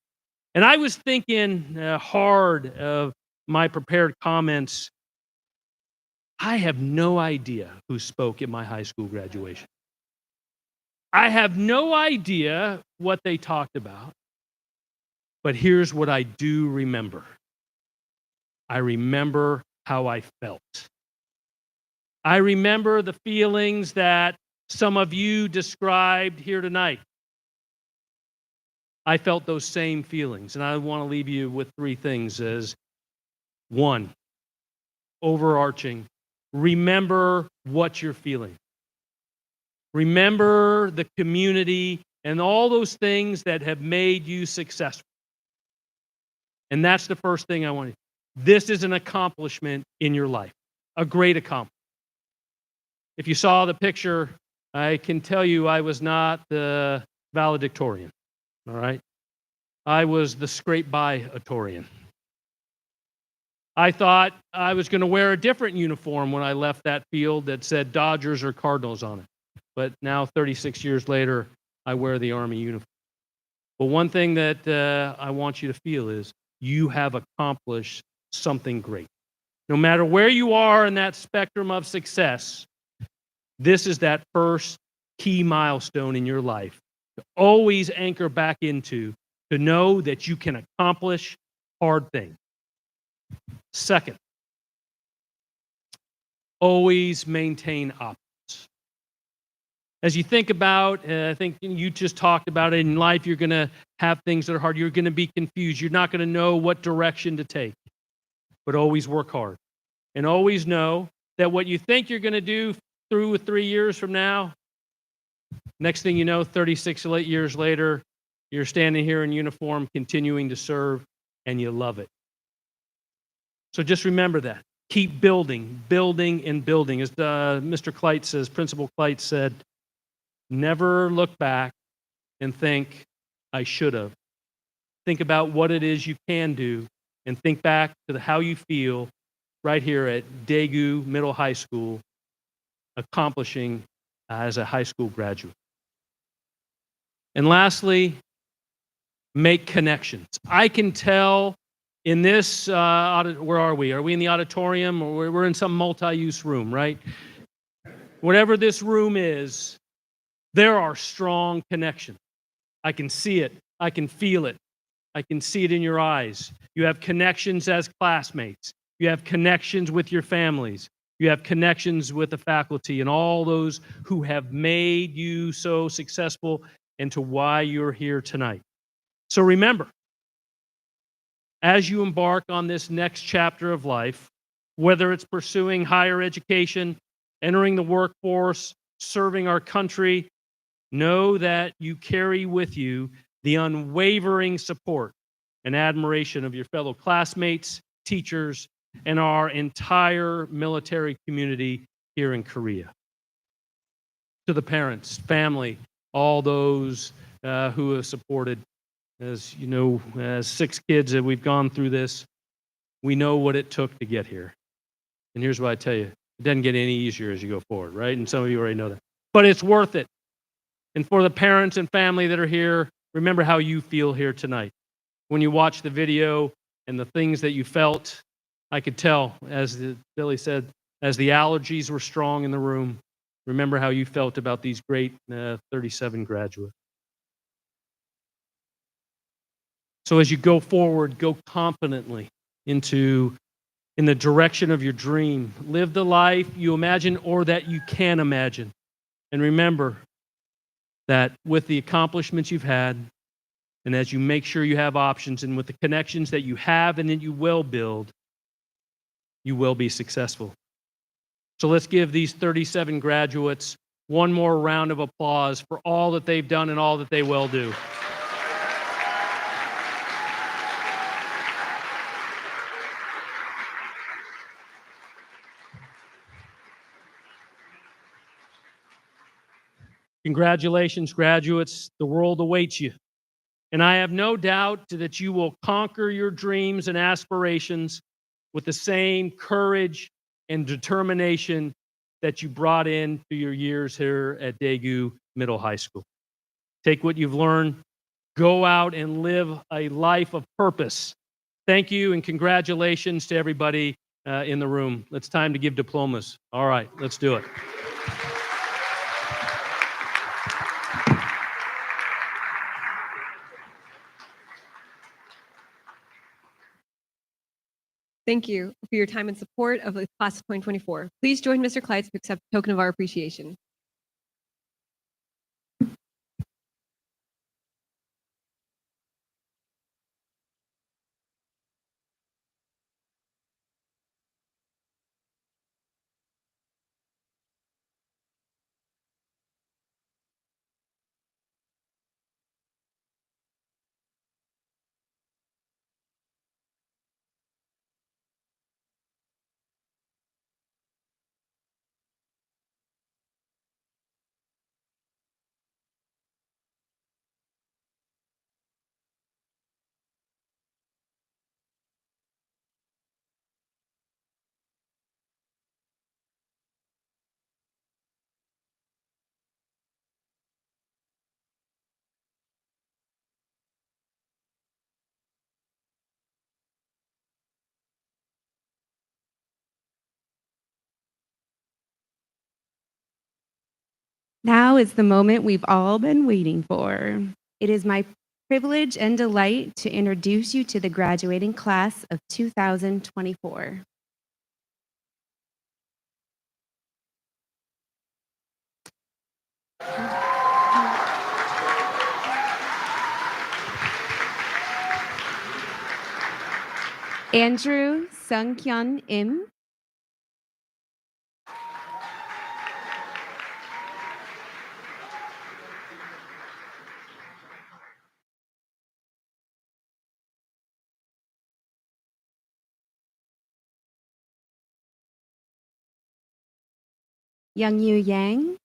And I was thinking hard of my prepared comments. I have no idea who spoke at my high school graduation. I have no idea what they talked about. But here's what I do remember. I remember how I felt. I remember the feelings that some of you described here tonight. I felt those same feelings, and I want to leave you with three things as one, overarching. Remember what you're feeling. Remember the community and all those things that have made you successful. And that's the first thing I want to. This is an accomplishment in your life, a great accomplishment. If you saw the picture, I can tell you I was not the valedictorian, all right? I was the scrape-by-atorian. I thought I was going to wear a different uniform when I left that field that said Dodgers or Cardinals on it. But now, 36 years later, I wear the Army uniform. But one thing that I want you to feel is you have accomplished something great. No matter where you are in that spectrum of success, this is that first key milestone in your life to always anchor back into, to know that you can accomplish hard things. Second, always maintain options. As you think about, I think you just talked about it, in life you're going to have things that are hard. You're going to be confused. You're not going to know what direction to take. But always work hard. And always know that what you think you're going to do 3 years from now, next thing you know, 36 years later, you're standing here in uniform, continuing to serve, and you love it. So just remember that. Keep building, building, and building. As Mr. Kleitz says, Principal Kleitz said, never look back and think, I should have. Think about what it is you can do, and think back to how you feel right here at Daegu Middle High School, accomplishing as a high school graduate. And lastly, make connections. I can tell in this, where are we? Are we in the auditorium, or we're in some multi-use room, right? Whatever this room is, there are strong connections. I can see it. I can feel it. I can see it in your eyes. You have connections as classmates. You have connections with your families. You have connections with the faculty and all those who have made you so successful and to why you're here tonight. So remember, as you embark on this next chapter of life, whether it's pursuing higher education, entering the workforce, serving our country, know that you carry with you the unwavering support and admiration of your fellow classmates, teachers, and our entire military community here in Korea. To the parents, family, all those who have supported. As you know, as 6 kids that we've gone through this, we know what it took to get here. And here's what I tell you, it doesn't get any easier as you go forward, right? And some of you already know that. But it's worth it. And for the parents and family that are here, remember how you feel here tonight. When you watch the video and the things that you felt, I could tell, as Billy said, as the allergies were strong in the room, remember how you felt about these great 37 graduates. So as you go forward, go confidently in the direction of your dream. Live the life you imagine or that you can imagine. And remember that with the accomplishments you've had, and as you make sure you have options, and with the connections that you have and that you will build, you will be successful. So let's give these 37 graduates one more round of applause for all that they've done and all that they will do. Congratulations, graduates. The world awaits you. And I have no doubt that you will conquer your dreams and aspirations with the same courage and determination that you brought in through your years here at Daegu Middle High School. Take what you've learned, go out and live a life of purpose. Thank you and congratulations to everybody in the room. It's time to give diplomas. All right, let's do it. Thank you for your time and support of the class of 2024. Please join Mr. Kleitz to accept a token of our appreciation. Now is the moment we've all been waiting for. It is my privilege and delight to introduce you to the graduating class of 2024. Andrew Sungkyun Im. Youngyu Yang.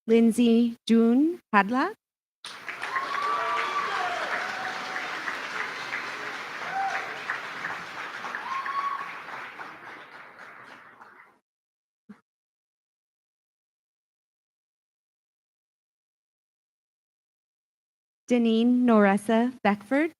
Lindsay June Hadlak. Deneen Noressa Beckford.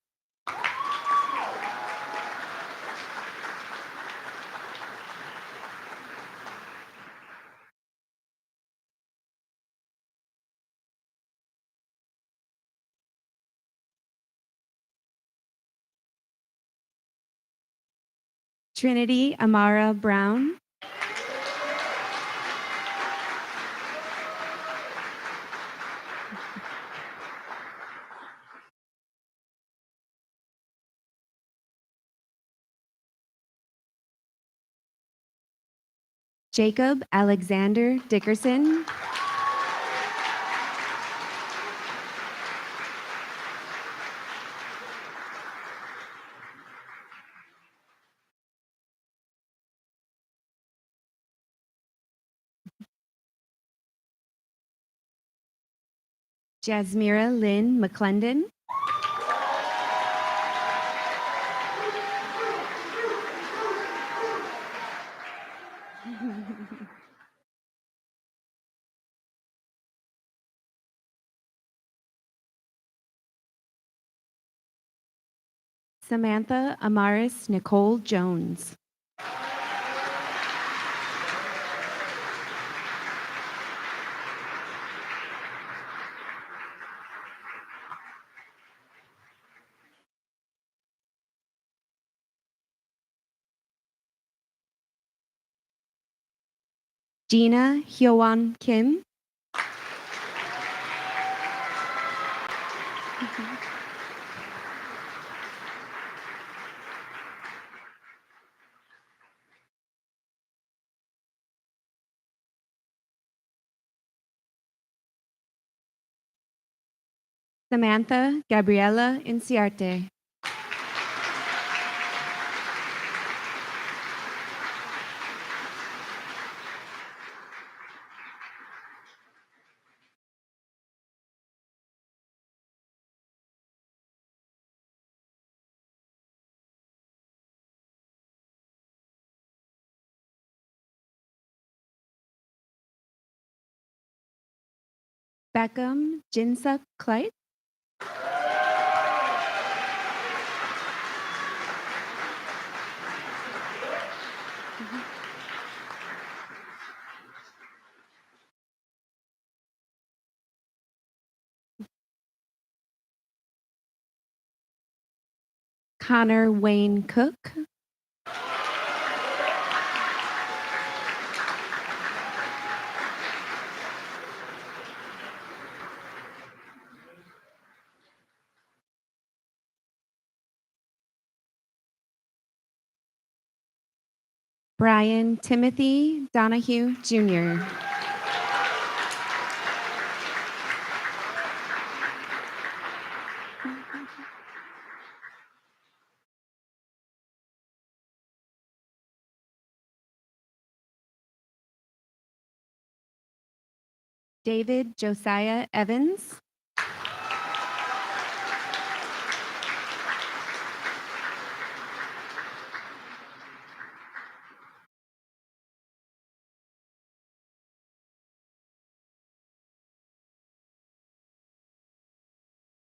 Trinity Amara Brown. Jacob Alexander Dickerson. Jasmira Lynn McClendon. Samantha Amaris Nicole Jones. Gina Hyowan Kim. Samantha Gabriela Inciarte. Beckham Jinsuk Kleit. Connor Wayne Cook. Brian Timothy Donahue Jr. David Josiah Evans.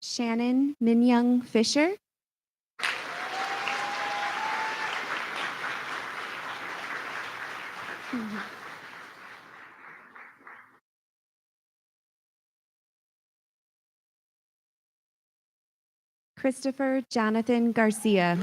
Shannon Minyoung Fisher. Christopher Jonathan Garcia.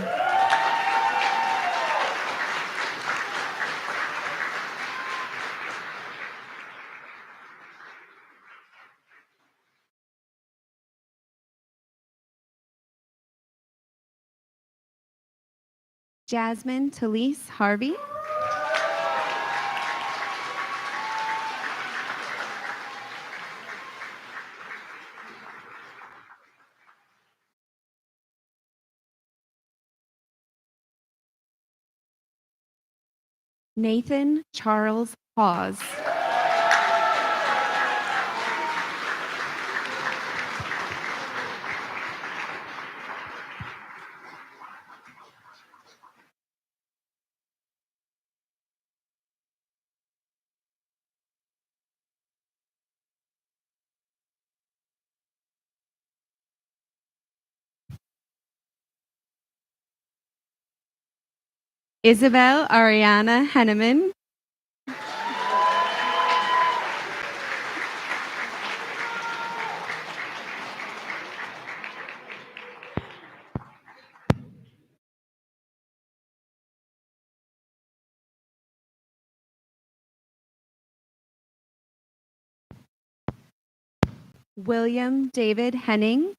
Jasmine Talise Harvey. Nathan Charles Hawes. Isabel Ariana Henneman. William David Henning.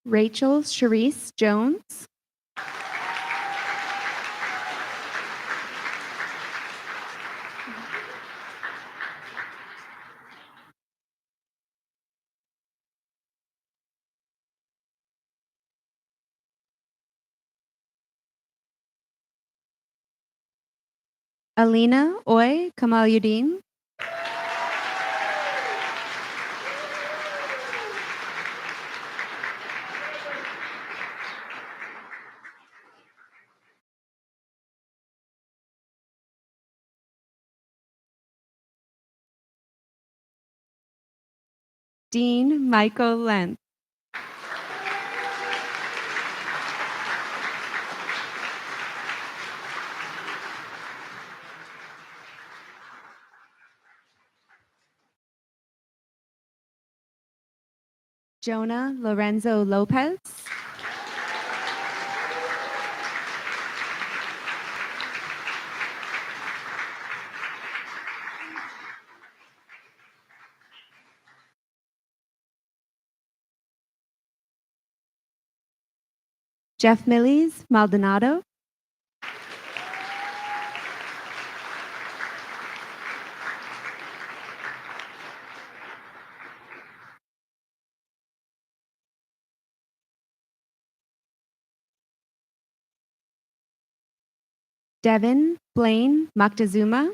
Rachel Charisse Jones. Alina Oy Kamaluddin. Dean Michael Lentz. Jonah Lorenzo Lopez. Jeff Millies Maldonado. Devin Blaine Moctezuma.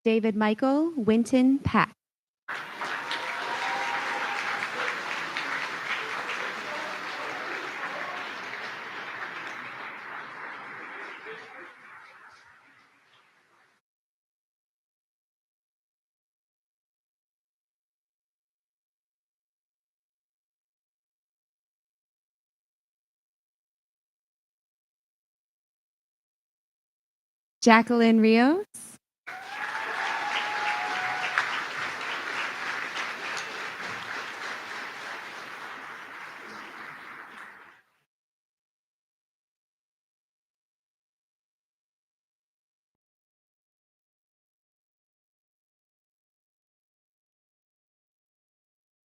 David Michael Winton Pack. Jacqueline Rios.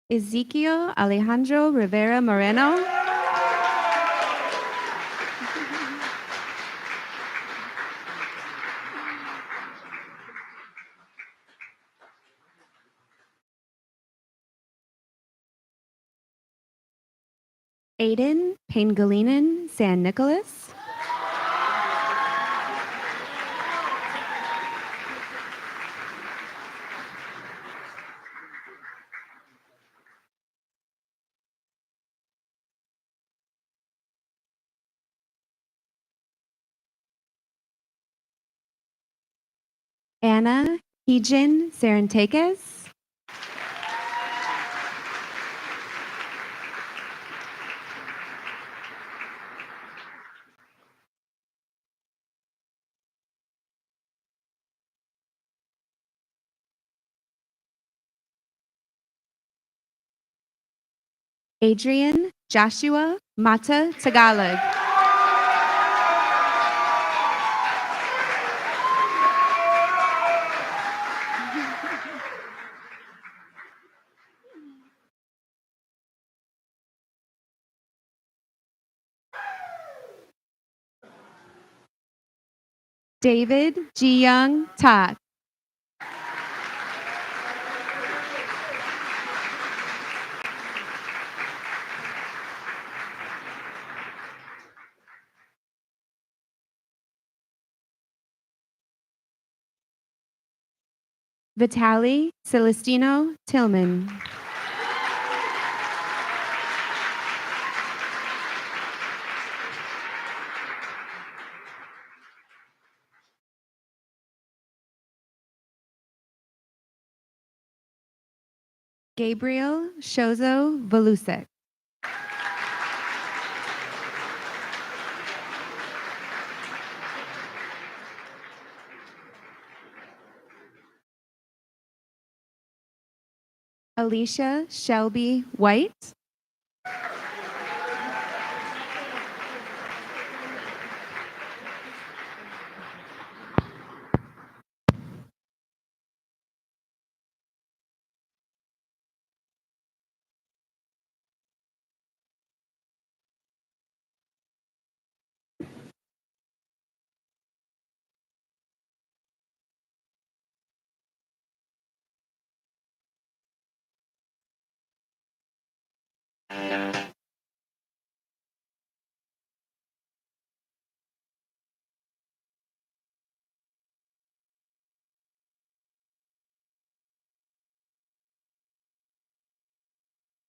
Ezekiel Alejandro Rivera Moreno. Aiden Pangilinan San Nicolas. Anna Hijin Sarantakis. Adrian Joshua Mata Tagalog. David Ji Young Tak. Vitaly Celestino Tillman. Gabriel Shozo Volusek. Alicia Shelby White.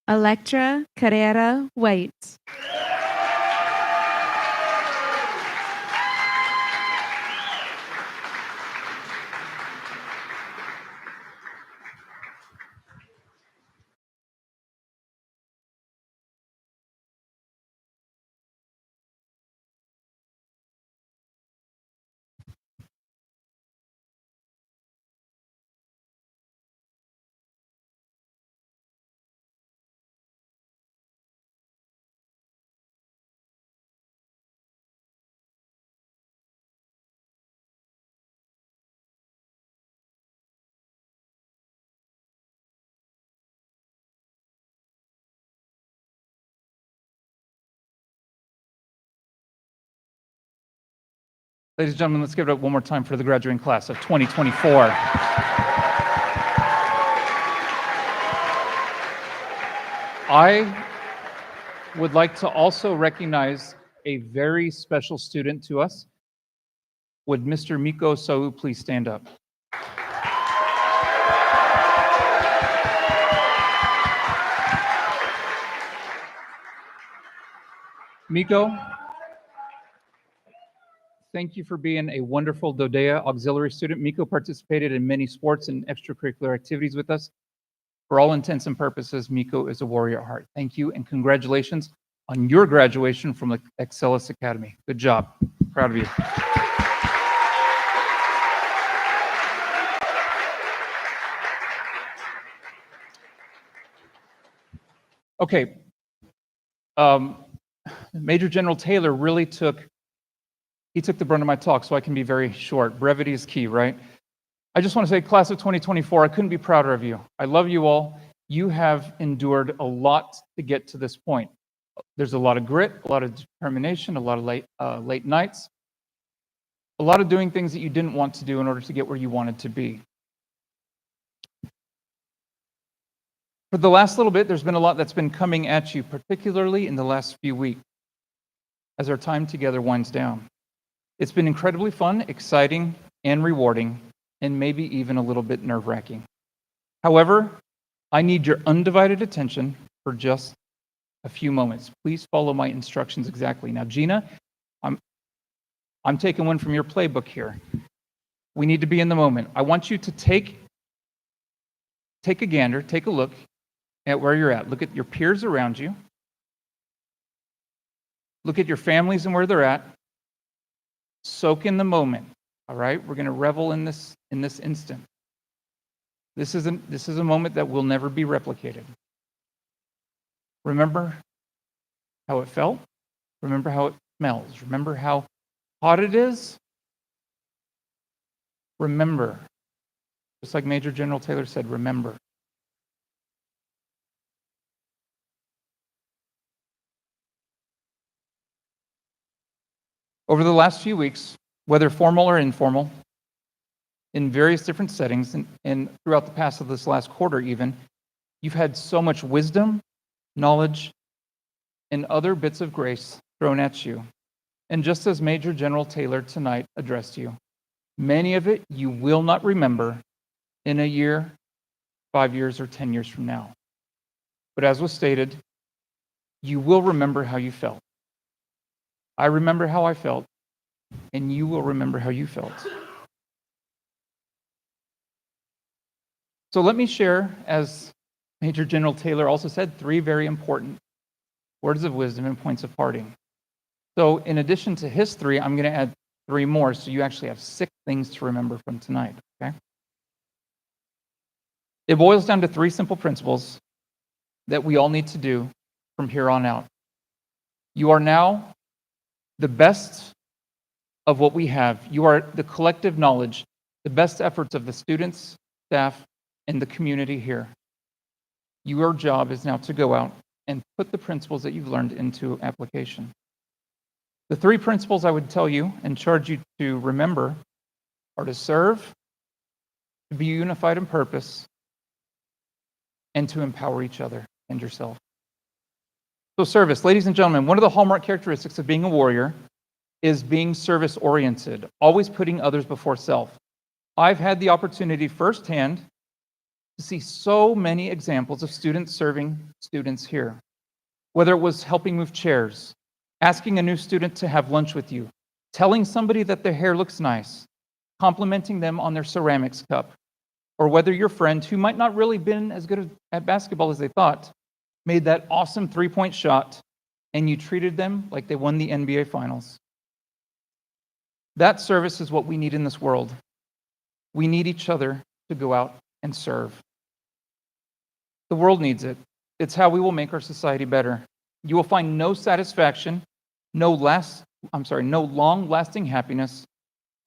Electra Carrera White. Ladies and gentlemen, let's give it up one more time for the graduating class of 2024. I would like to also recognize a very special student to us. Would Mr. Miko Sau please stand up? Miko, thank you for being a wonderful DODEA auxiliary student. Miko participated in many sports and extracurricular activities with us. For all intents and purposes, Miko is a warrior at heart. Thank you and congratulations on your graduation from the Excellis Academy. Good job. Proud of you. Okay. Major General Taylor really took the brunt of my talk, so I can be very short. Brevity is key, right? I just want to say, class of 2024, I couldn't be prouder of you. I love you all. You have endured a lot to get to this point. There's a lot of grit, a lot of determination, a lot of late nights, a lot of doing things that you didn't want to do in order to get where you wanted to be. For the last little bit, there's been a lot that's been coming at you, particularly in the last few weeks, as our time together winds down. It's been incredibly fun, exciting, and rewarding, and maybe even a little bit nerve-wracking. However, I need your undivided attention for just a few moments. Please follow my instructions exactly. Now, Gina, I'm taking one from your playbook here. We need to be in the moment. I want you to take a gander, take a look at where you're at. Look at your peers around you. Look at your families and where they're at. Soak in the moment. All right? We're going to revel in this instant. This is a moment that will never be replicated. Remember how it felt. Remember how it smells. Remember how hot it is. Remember. Just like Major General Taylor said, remember. Over the last few weeks, whether formal or informal, in various different settings, and throughout the past of this last quarter even, you've had so much wisdom, knowledge, and other bits of grace thrown at you. And just as Major General Taylor tonight addressed you, many of it you will not remember in a year, 5 years, or 10 years from now. But as was stated, you will remember how you felt. I remember how I felt, and you will remember how you felt. So let me share, as Major General Taylor also said, 3 very important words of wisdom and points of parting. So in addition to his 3, I'm going to add 3 more, so you actually have 6 things to remember from tonight, okay? It boils down to 3 simple principles that we all need to do from here on out. You are now the best of what we have. You are the collective knowledge, the best efforts of the students, staff, and the community here. Your job is now to go out and put the principles that you've learned into application. The 3 principles I would tell you and charge you to remember are to serve, to be unified in purpose, and to empower each other and yourself. So service, ladies and gentlemen, one of the hallmark characteristics of being a warrior is being service-oriented, always putting others before self. I've had the opportunity firsthand to see so many examples of students serving students here, whether it was helping move chairs, asking a new student to have lunch with you, telling somebody that their hair looks nice, complimenting them on their ceramics cup, or whether your friend, who might not really been as good at basketball as they thought, made that awesome 3-point shot, and you treated them like they won the NBA Finals. That service is what we need in this world. We need each other to go out and serve. The world needs it. It's how we will make our society better. You will find no satisfaction, no long-lasting happiness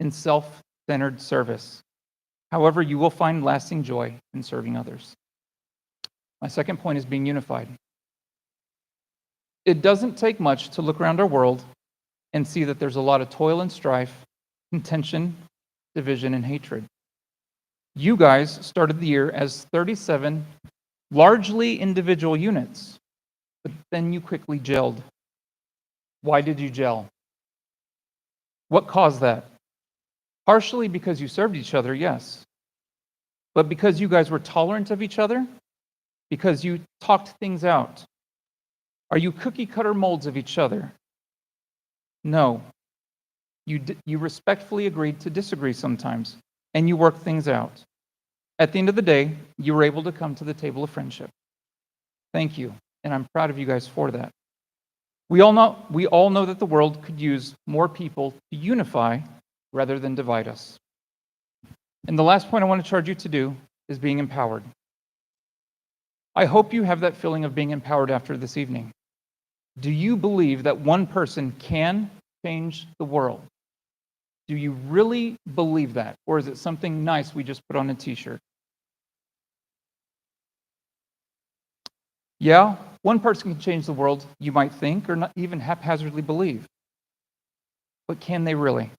in self-centered service. However, you will find lasting joy in serving others. My second point is being unified. It doesn't take much to look around our world and see that there's a lot of toil and strife, contention, division, and hatred. You guys started the year as 37 largely individual units, but then you quickly gelled. Why did you gel? What caused that? Partially because you served each other, yes, but because you guys were tolerant of each other, because you talked things out. Are you cookie-cutter molds of each other? No. You respectfully agreed to disagree sometimes, and you worked things out. At the end of the day, you were able to come to the table of friendship. Thank you, and I'm proud of you guys for that. We all know that the world could use more people to unify rather than divide us. And the last point I want to charge you to do is being empowered. I hope you have that feeling of being empowered after this evening. Do you believe that one person can change the world? Do you really believe that? Or is it something nice we just put on a t-shirt? Yeah, one person can change the world, you might think, or not even haphazardly believe. But can they really?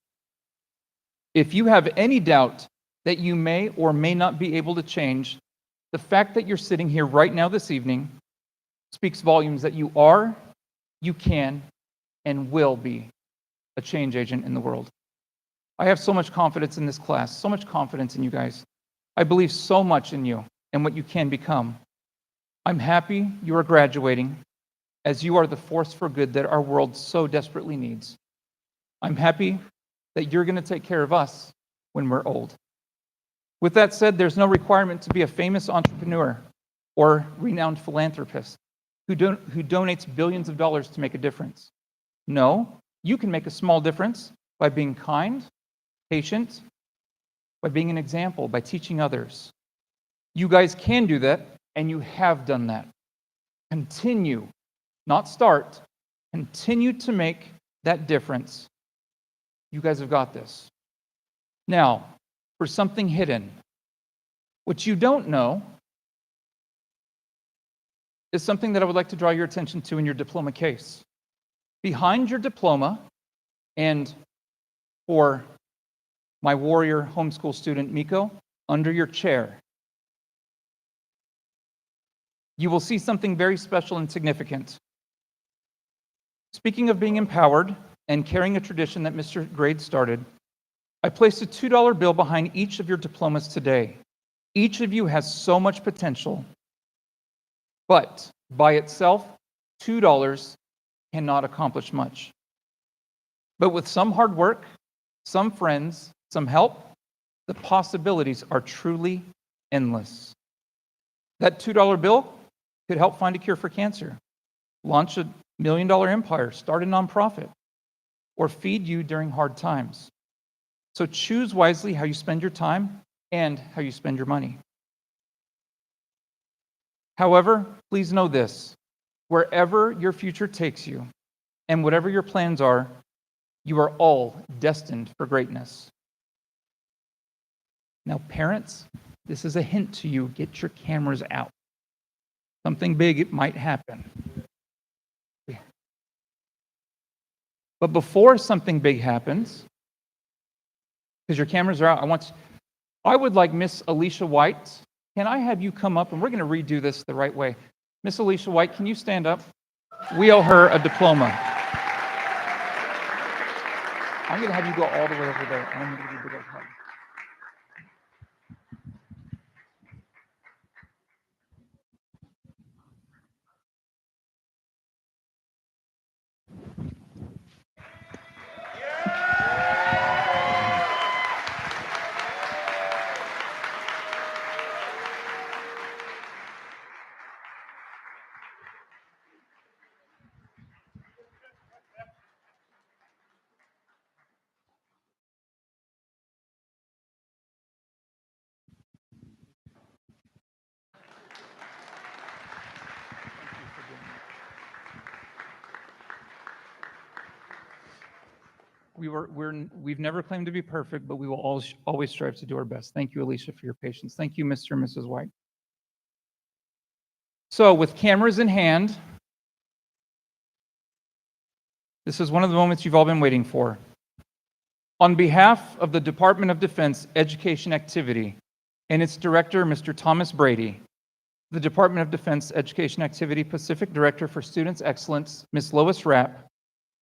If you have any doubt that you may or may not be able to change, the fact that you're sitting here right now this evening speaks volumes that you are, you can, and will be a change agent in the world. I have so much confidence in this class, so much confidence in you guys. I believe so much in you and what you can become. I'm happy you are graduating, as you are the force for good that our world so desperately needs. I'm happy that you're going to take care of us when we're old. With that said, there's no requirement to be a famous entrepreneur or renowned philanthropist who donates billions of dollars to make a difference. No, you can make a small difference by being kind, patient, by being an example, by teaching others. You guys can do that, and you have done that. Continue, not start, continue to make that difference. You guys have got this. Now, for something hidden. What you don't know is something that I would like to draw your attention to in your diploma case. Behind your diploma, and for my warrior homeschool student, Miko, under your chair, you will see something very special and significant. Speaking of being empowered and carrying a tradition that Mr. Grade started, I placed a $2 bill behind each of your diplomas today. Each of you has so much potential, but by itself, $2 cannot accomplish much. But with some hard work, some friends, some help, the possibilities are truly endless. That $2 bill could help find a cure for cancer, launch a $1 million empire, start a nonprofit, or feed you during hard times. So choose wisely how you spend your time and how you spend your money. However, please know this: wherever your future takes you and whatever your plans are, you are all destined for greatness. Now, parents, this is a hint to you. Get your cameras out. Something big might happen. But before something big happens, because your cameras are out, I would like Miss Alicia White. Can I have you come up, and we're going to redo this the right way. Miss Alicia White, can you stand up? We owe her a diploma. I'm going to have you go all the way over there, and I'm going to give you a big hug. We've never claimed to be perfect, but we will always strive to do our best. Thank you, Alicia, for your patience. Thank you, Mr. and Mrs. White. So, with cameras in hand, this is one of the moments you've all been waiting for. On behalf of the Department of Defense Education Activity and its director, Mr. Thomas Brady, the Department of Defense Education Activity Pacific Director for Students Excellence, Ms. Lois Rapp,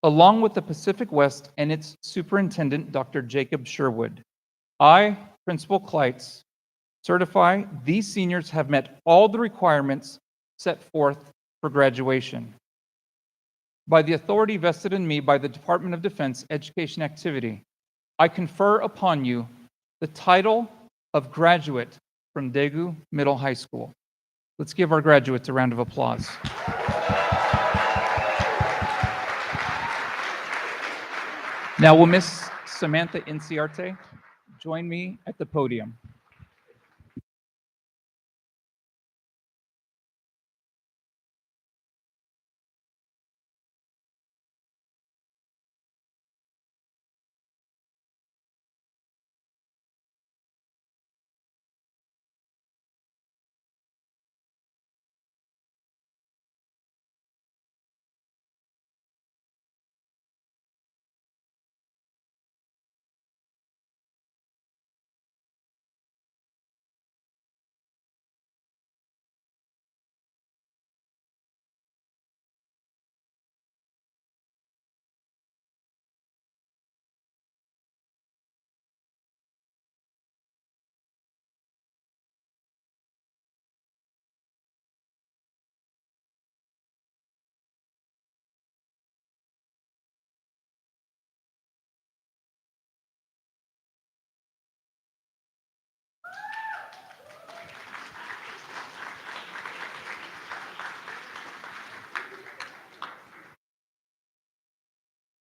along with the Pacific West and its superintendent, Dr. Jacob Sherwood, I, Principal Kleitz, certify these seniors have met all the requirements set forth for graduation. By the authority vested in me by the Department of Defense Education Activity, I confer upon you the title of graduate from Daegu Middle High School. Let's give our graduates a round of applause. Now, will Miss Samantha Inciarte join me at the podium?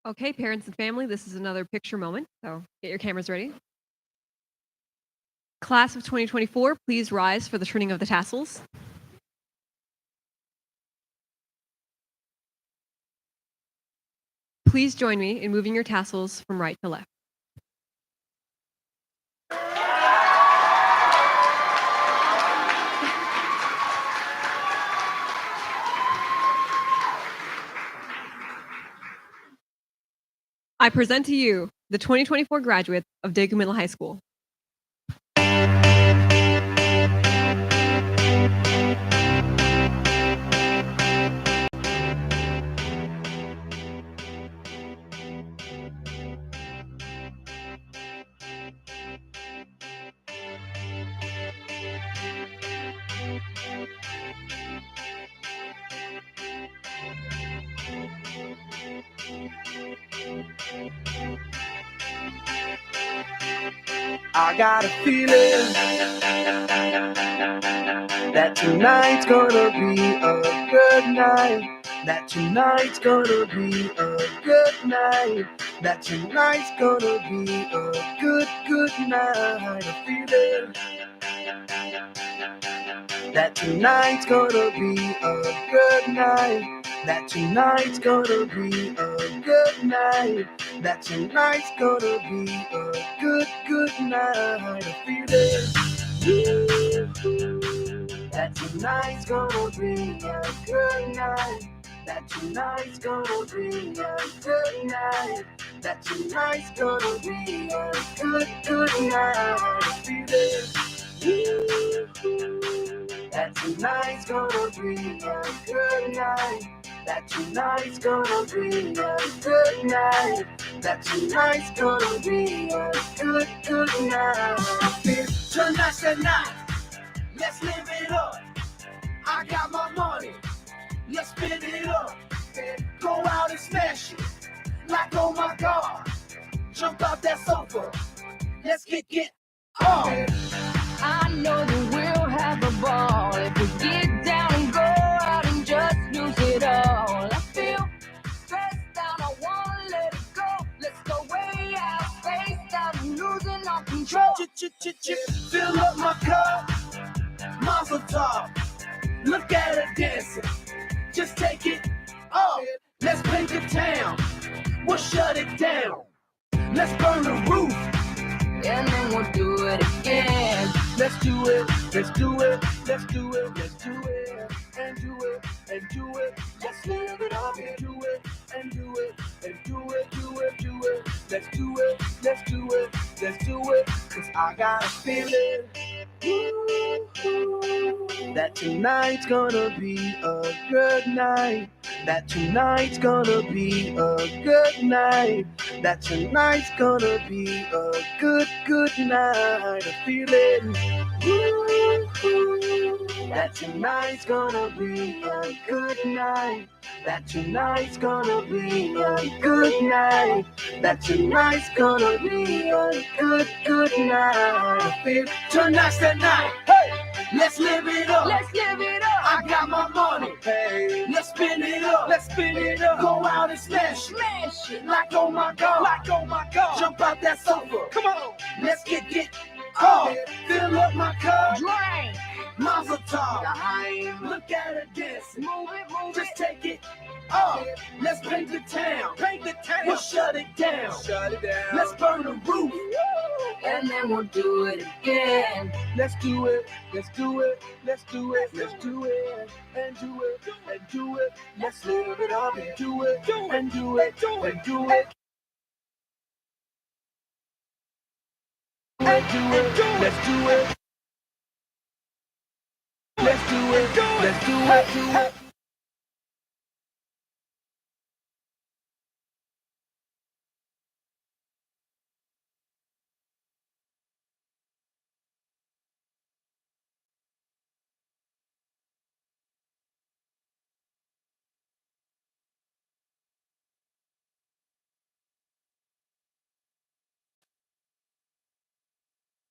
Okay, parents and family, this is another picture moment, so get your cameras ready. Class of 2024, please rise for the turning of the tassels. Please join me in moving your tassels from right to left. I present to you the 2024 graduates of Daegu Middle High School. I got a feeling that tonight's gonna be a good night. That tonight's gonna be a good night. That tonight's gonna be a good night. A feeling that tonight's gonna be a good night. That tonight's gonna be a good night. That tonight's gonna be a good night. A feeling that tonight's gonna be a good night. That tonight's gonna be a good night. That tonight's gonna be a good night. A feeling that tonight's gonna be a good night. That tonight's gonna be a good night. That tonight's gonna be a good night. Tonight's the night. Let's live it up. I got my money. Let's spend it up. Go out and smash it. Like, oh my God. Jump out that sofa. Let's get on. I know that we'll have a ball if we get down and go out and just lose it all. I feel stressed out, I wanna let it go. Let's go way out, spaced out, and losing all control. Fill up my cup, mazel tov. Look at her dancing, just take it off. Let's paint the town, we'll shut it down. Let's burn the roof, and then we'll do it again. Let's do it, let's do it, let's do it, let's do it, and do it, and do it. Let's live it up and do it, and do it, and do it, do it, do it. Let's do it, let's do it, let's do it. Cause I got a feeling that tonight's gonna be a good night. That tonight's gonna be a good night. That tonight's gonna be a good night. A feeling that tonight's gonna be a good night. That tonight's gonna be a good night. That tonight's gonna be a good night. I feel tonight's the night. Hey, let's live it up. Let's live it up. I got my money. Hey, let's spin it up. Let's spin it up. Go out and smash it. Like oh my God. Like oh my God. Jump out that sofa. Come on. Let's get on. Fill up my cup. Drink. Mazel tov. Look at her dancing. Move it. Just take it off. Let's paint the town. We'll shut it down. Let's burn the roof. And then we'll do it again. Let's do it. Let's do it. Let's do it. Let's do it. And do it. And do it. Let's live it up and do it. And do it. And do it. And do it. Let's do it. Let's do it. Let's do it.